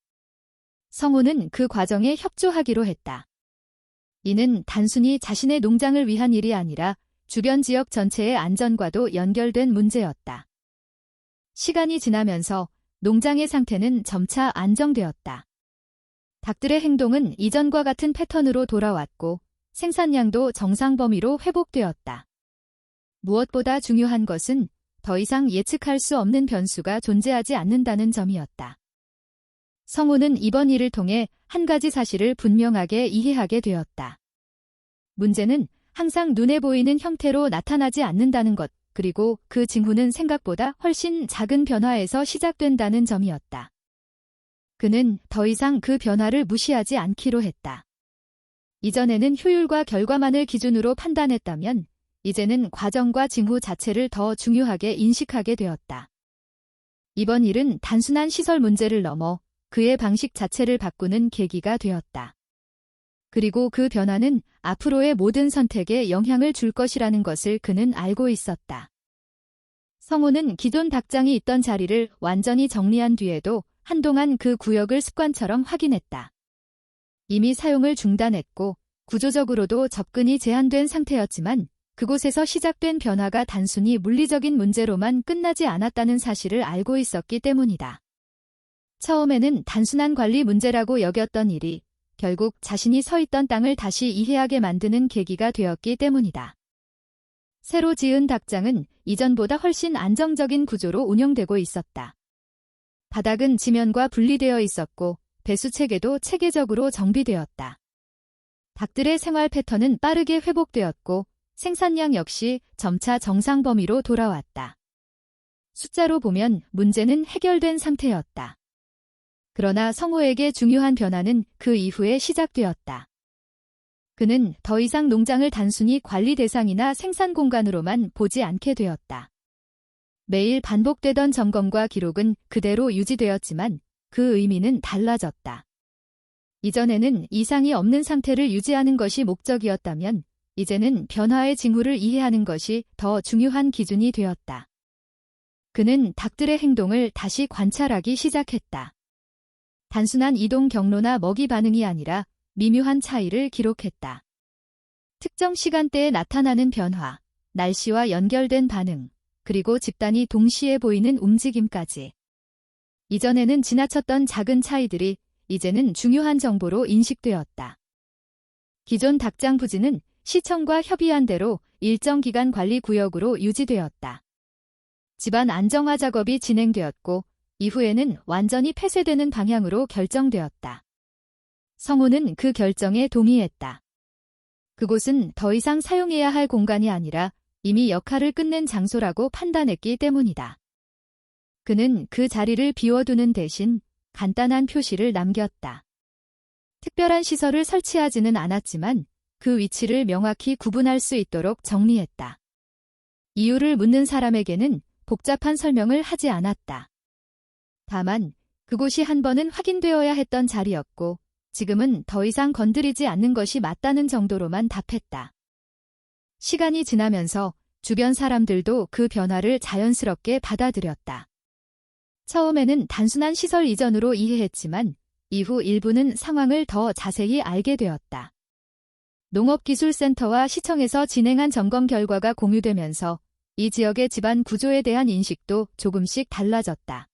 성우는 그 과정에 협조하기로 했다. 이는 단순히 자신의 농장을 위한 일이 아니라 주변 지역 전체의 안전과도 연결된 문제였다. 시간이 지나면서 농장의 상태는 점차 안정되었다. 닭들의 행동은 이전과 같은 패턴으로 돌아왔고 생산량도 정상 범위로 회복되었다. 무엇보다 중요한 것은 더 이상 예측할 수 없는 변수가 존재하지 않는다는 점이었다. 성우는 이번 일을 통해 한 가지 사실을 분명하게 이해하게 되었다. 문제는 항상 눈에 보이는 형태로 나타나지 않는다는 것, 그리고 그 징후는 생각보다 훨씬 작은 변화에서 시작된다는 점이었다. 그는 더 이상 그 변화를 무시하지 않기로 했다. 이전에는 효율과 결과만을 기준으로 판단했다면 이제는 과정과 징후 자체를 더 중요하게 인식하게 되었다. 이번 일은 단순한 시설 문제를 넘어 그의 방식 자체를 바꾸는 계기가 되었다. 그리고 그 변화는 앞으로의 모든 선택에 영향을 줄 것이라는 것을 그는 알고 있었다. 성우는 기존 닭장이 있던 자리를 완전히 정리한 뒤에도 한동안 그 구역을 습관처럼 확인했다. 이미 사용을 중단했고 구조적으로도 접근이 제한된 상태였지만 그곳에서 시작된 변화가 단순히 물리적인 문제로만 끝나지 않았다는 사실을 알고 있었기 때문이다. 처음에는 단순한 관리 문제라고 여겼던 일이 결국 자신이 서 있던 땅을 다시 이해하게 만드는 계기가 되었기 때문이다. 새로 지은 닭장은 이전보다 훨씬 안정적인 구조로 운영되고 있었다. 바닥은 지면과 분리되어 있었고 배수 체계도 체계적으로 정비되었다. 닭들의 생활 패턴은 빠르게 회복되었고 생산량 역시 점차 정상 범위로 돌아왔다. 숫자로 보면 문제는 해결된 상태였다. 그러나 성우에게 중요한 변화는 그 이후에 시작되었다. 그는 더 이상 농장을 단순히 관리 대상이나 생산 공간으로만 보지 않게 되었다. 매일 반복되던 점검과 기록은 그대로 유지되었지만 그 의미는 달라졌다. 이전에는 이상이 없는 상태를 유지하는 것이 목적이었다면 이제는 변화의 징후를 이해하는 것이 더 중요한 기준이 되었다. 그는 닭들의 행동을 다시 관찰하기 시작했다. 단순한 이동 경로나 먹이 반응이 아니라 미묘한 차이를 기록했다. 특정 시간대에 나타나는 변화, 날씨와 연결된 반응, 그리고 집단이 동시에 보이는 움직임까지. 이전에는 지나쳤던 작은 차이들이 이제는 중요한 정보로 인식되었다. 기존 닭장 부지는 시청과 협의한 대로 일정 기간 관리 구역으로 유지되었다. 집안 안정화 작업이 진행되었고 이후에는 완전히 폐쇄되는 방향으로 결정되었다. 성우는 그 결정에 동의했다. 그곳은 더 이상 사용해야 할 공간이 아니라 이미 역할을 끝낸 장소라고 판단했기 때문이다. 그는 그 자리를 비워두는 대신 간단한 표시를 남겼다. 특별한 시설을 설치하지는 않았지만 그 위치를 명확히 구분할 수 있도록 정리했다. 이유를 묻는 사람에게는 복잡한 설명을 하지 않았다. 다만 그곳이 한 번은 확인되어야 했던 자리였고 지금은 더 이상 건드리지 않는 것이 맞다는 정도로만 답했다. 시간이 지나면서 주변 사람들도 그 변화를 자연스럽게 받아들였다. 처음에는 단순한 시설 이전으로 이해했지만 이후 일부는 상황을 더 자세히 알게 되었다. 농업기술센터와 시청에서 진행한 점검 결과가 공유되면서 이 지역의 집안 구조에 대한 인식도 조금씩 달라졌다.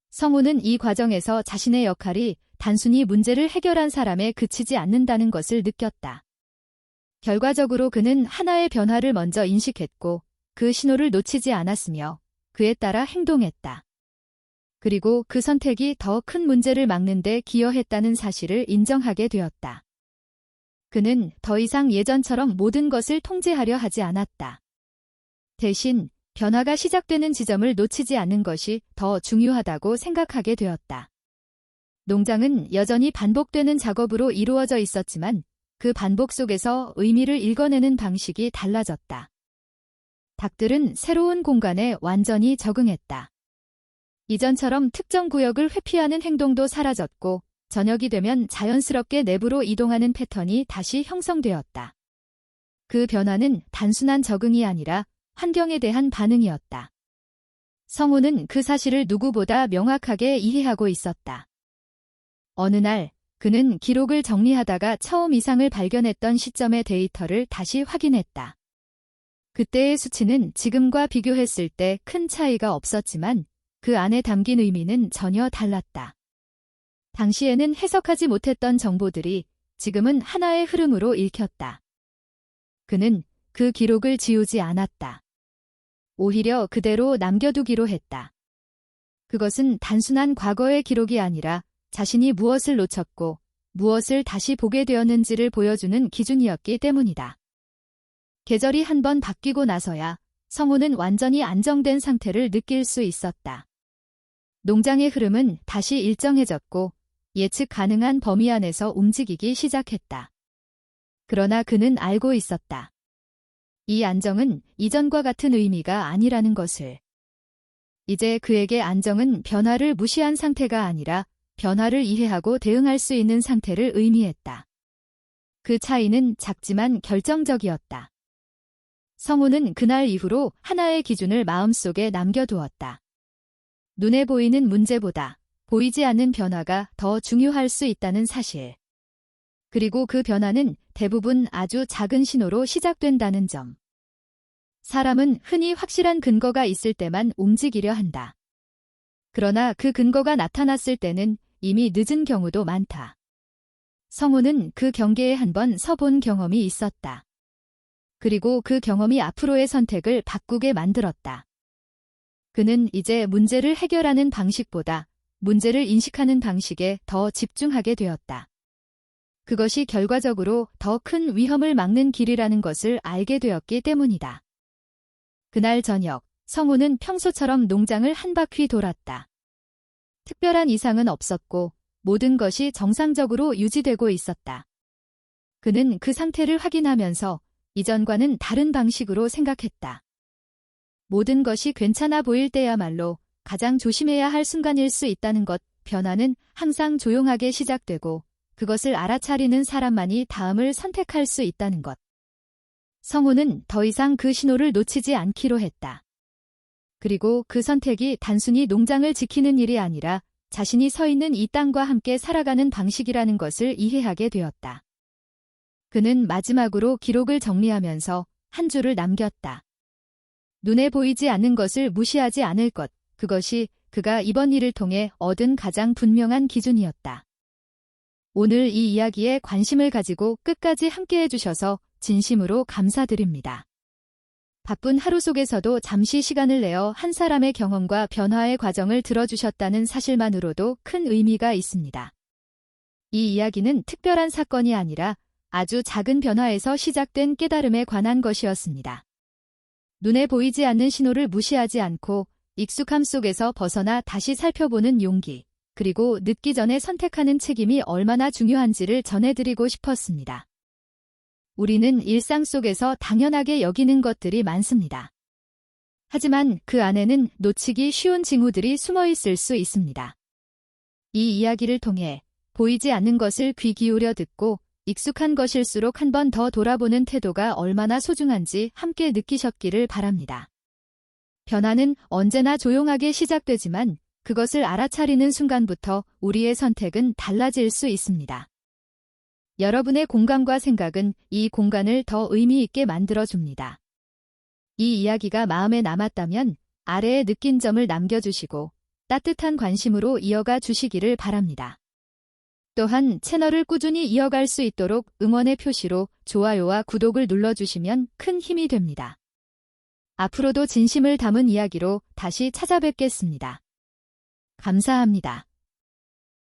성우는 이 과정에서 자신의 역할이 단순히 문제를 해결한 사람에 그치지 않는다는 것을 느꼈다. 결과적으로 그는 하나의 변화를 먼저 인식했고 그 신호를 놓치지 않았으며 그에 따라 행동했다. 그리고 그 선택이 더 큰 문제를 막는 데 기여했다는 사실을 인정하게 되었다. 그는 더 이상 예전처럼 모든 것을 통제하려 하지 않았다. 대신 변화가 시작되는 지점을 놓치지 않는 것이 더 중요하다고 생각하게 되었다. 농장은 여전히 반복되는 작업으로 이루어져 있었지만 그 반복 속에서 의미를 읽어내는 방식이 달라졌다. 닭들은 새로운 공간에 완전히 적응했다. 이전처럼 특정 구역을 회피하는 행동도 사라졌고 저녁이 되면 자연스럽게 내부로 이동하는 패턴이 다시 형성되었다. 그 변화는 단순한 적응이 아니라 환경에 대한 반응이었다. 성우는 그 사실을 누구보다 명확하게 이해하고 있었다. 어느 날 그는 기록을 정리하다가 처음 이상을 발견했던 시점의 데이터를 다시 확인했다. 그때의 수치는 지금과 비교했을 때 큰 차이가 없었지만 그 안에 담긴 의미는 전혀 달랐다. 당시에는 해석하지 못했던 정보들이 지금은 하나의 흐름으로 읽혔다. 그는 그 기록을 지우지 않았다. 오히려 그대로 남겨두기로 했다. 그것은 단순한 과거의 기록이 아니라 자신이 무엇을 놓쳤고 무엇을 다시 보게 되었는지를 보여주는 기준이었기 때문이다. 계절이 한 번 바뀌고 나서야 성우는 완전히 안정된 상태를 느낄 수 있었다. 농장의 흐름은 다시 일정해졌고 예측 가능한 범위 안에서 움직이기 시작했다. 그러나 그는 알고 있었다. 이 안정은 이전과 같은 의미가 아니라는 것을. 이제 그에게 안정은 변화를 무시한 상태가 아니라 변화를 이해하고 대응할 수 있는 상태를 의미했다. 그 차이는 작지만 결정적이었다. 성우는 그날 이후로 하나의 기준을 마음속에 남겨두었다. 눈에 보이는 문제보다 보이지 않는 변화가 더 중요할 수 있다는 사실. 그리고 그 변화는 대부분 아주 작은 신호로 시작된다는 점. 사람은 흔히 확실한 근거가 있을 때만 움직이려 한다. 그러나 그 근거가 나타났을 때는 이미 늦은 경우도 많다. 성우는 그 경계에 한번 서본 경험이 있었다. 그리고 그 경험이 앞으로의 선택을 바꾸게 만들었다. 그는 이제 문제를 해결하는 방식보다 문제를 인식하는 방식에 더 집중하게 되었다. 그것이 결과적으로 더 큰 위험을 막는 길이라는 것을 알게 되었기 때문이다. 그날 저녁, 성우는 평소처럼 농장을 한 바퀴 돌았다. 특별한 이상은 없었고 모든 것이 정상적으로 유지되고 있었다. 그는 그 상태를 확인하면서 이전과는 다른 방식으로 생각했다. 모든 것이 괜찮아 보일 때야말로 가장 조심해야 할 순간일 수 있다는 것, 변화는 항상 조용하게 시작되고 그것을 알아차리는 사람만이 다음을 선택할 수 있다는 것. 성우는 더 이상 그 신호를 놓치지 않기로 했다. 그리고 그 선택이 단순히 농장을 지키는 일이 아니라 자신이 서 있는 이 땅과 함께 살아가는 방식이라는 것을 이해하게 되었다. 그는 마지막으로 기록을 정리하면서 한 줄을 남겼다. 눈에 보이지 않는 것을 무시하지 않을 것, 그것이 그가 이번 일을 통해 얻은 가장 분명한 기준이었다. 오늘 이 이야기에 관심을 가지고 끝까지 함께해 주셔서 진심으로 감사드립니다. 바쁜 하루 속에서도 잠시 시간을 내어 한 사람의 경험과 변화의 과정을 들어주셨다는 사실만으로도 큰 의미가 있습니다. 이 이야기는 특별한 사건이 아니라 아주 작은 변화에서 시작된 깨달음에 관한 것이었습니다. 눈에 보이지 않는 신호를 무시하지 않고 익숙함 속에서 벗어나 다시 살펴보는 용기, 그리고 늦기 전에 선택하는 책임이 얼마나 중요한지를 전해드리고 싶었습니다. 우리는 일상 속에서 당연하게 여기는 것들이 많습니다. 하지만 그 안에는 놓치기 쉬운 징후들이 숨어 있을 수 있습니다. 이 이야기를 통해 보이지 않는 것을 귀 기울여 듣고 익숙한 것일수록 한 번 더 돌아보는 태도가 얼마나 소중한지 함께 느끼셨기를 바랍니다. 변화는 언제나 조용하게 시작되지만 그것을 알아차리는 순간부터 우리의 선택은 달라질 수 있습니다. 여러분의 공감과 생각은 이 공간을 더 의미 있게 만들어줍니다. 이 이야기가 마음에 남았다면 아래에 느낀 점을 남겨주시고 따뜻한 관심으로 이어가 주시기를 바랍니다. 또한 채널을 꾸준히 이어갈 수 있도록 응원의 표시로 좋아요와 구독을 눌러주시면 큰 힘이 됩니다. 앞으로도 진심을 담은 이야기로 다시 찾아뵙겠습니다. 감사합니다.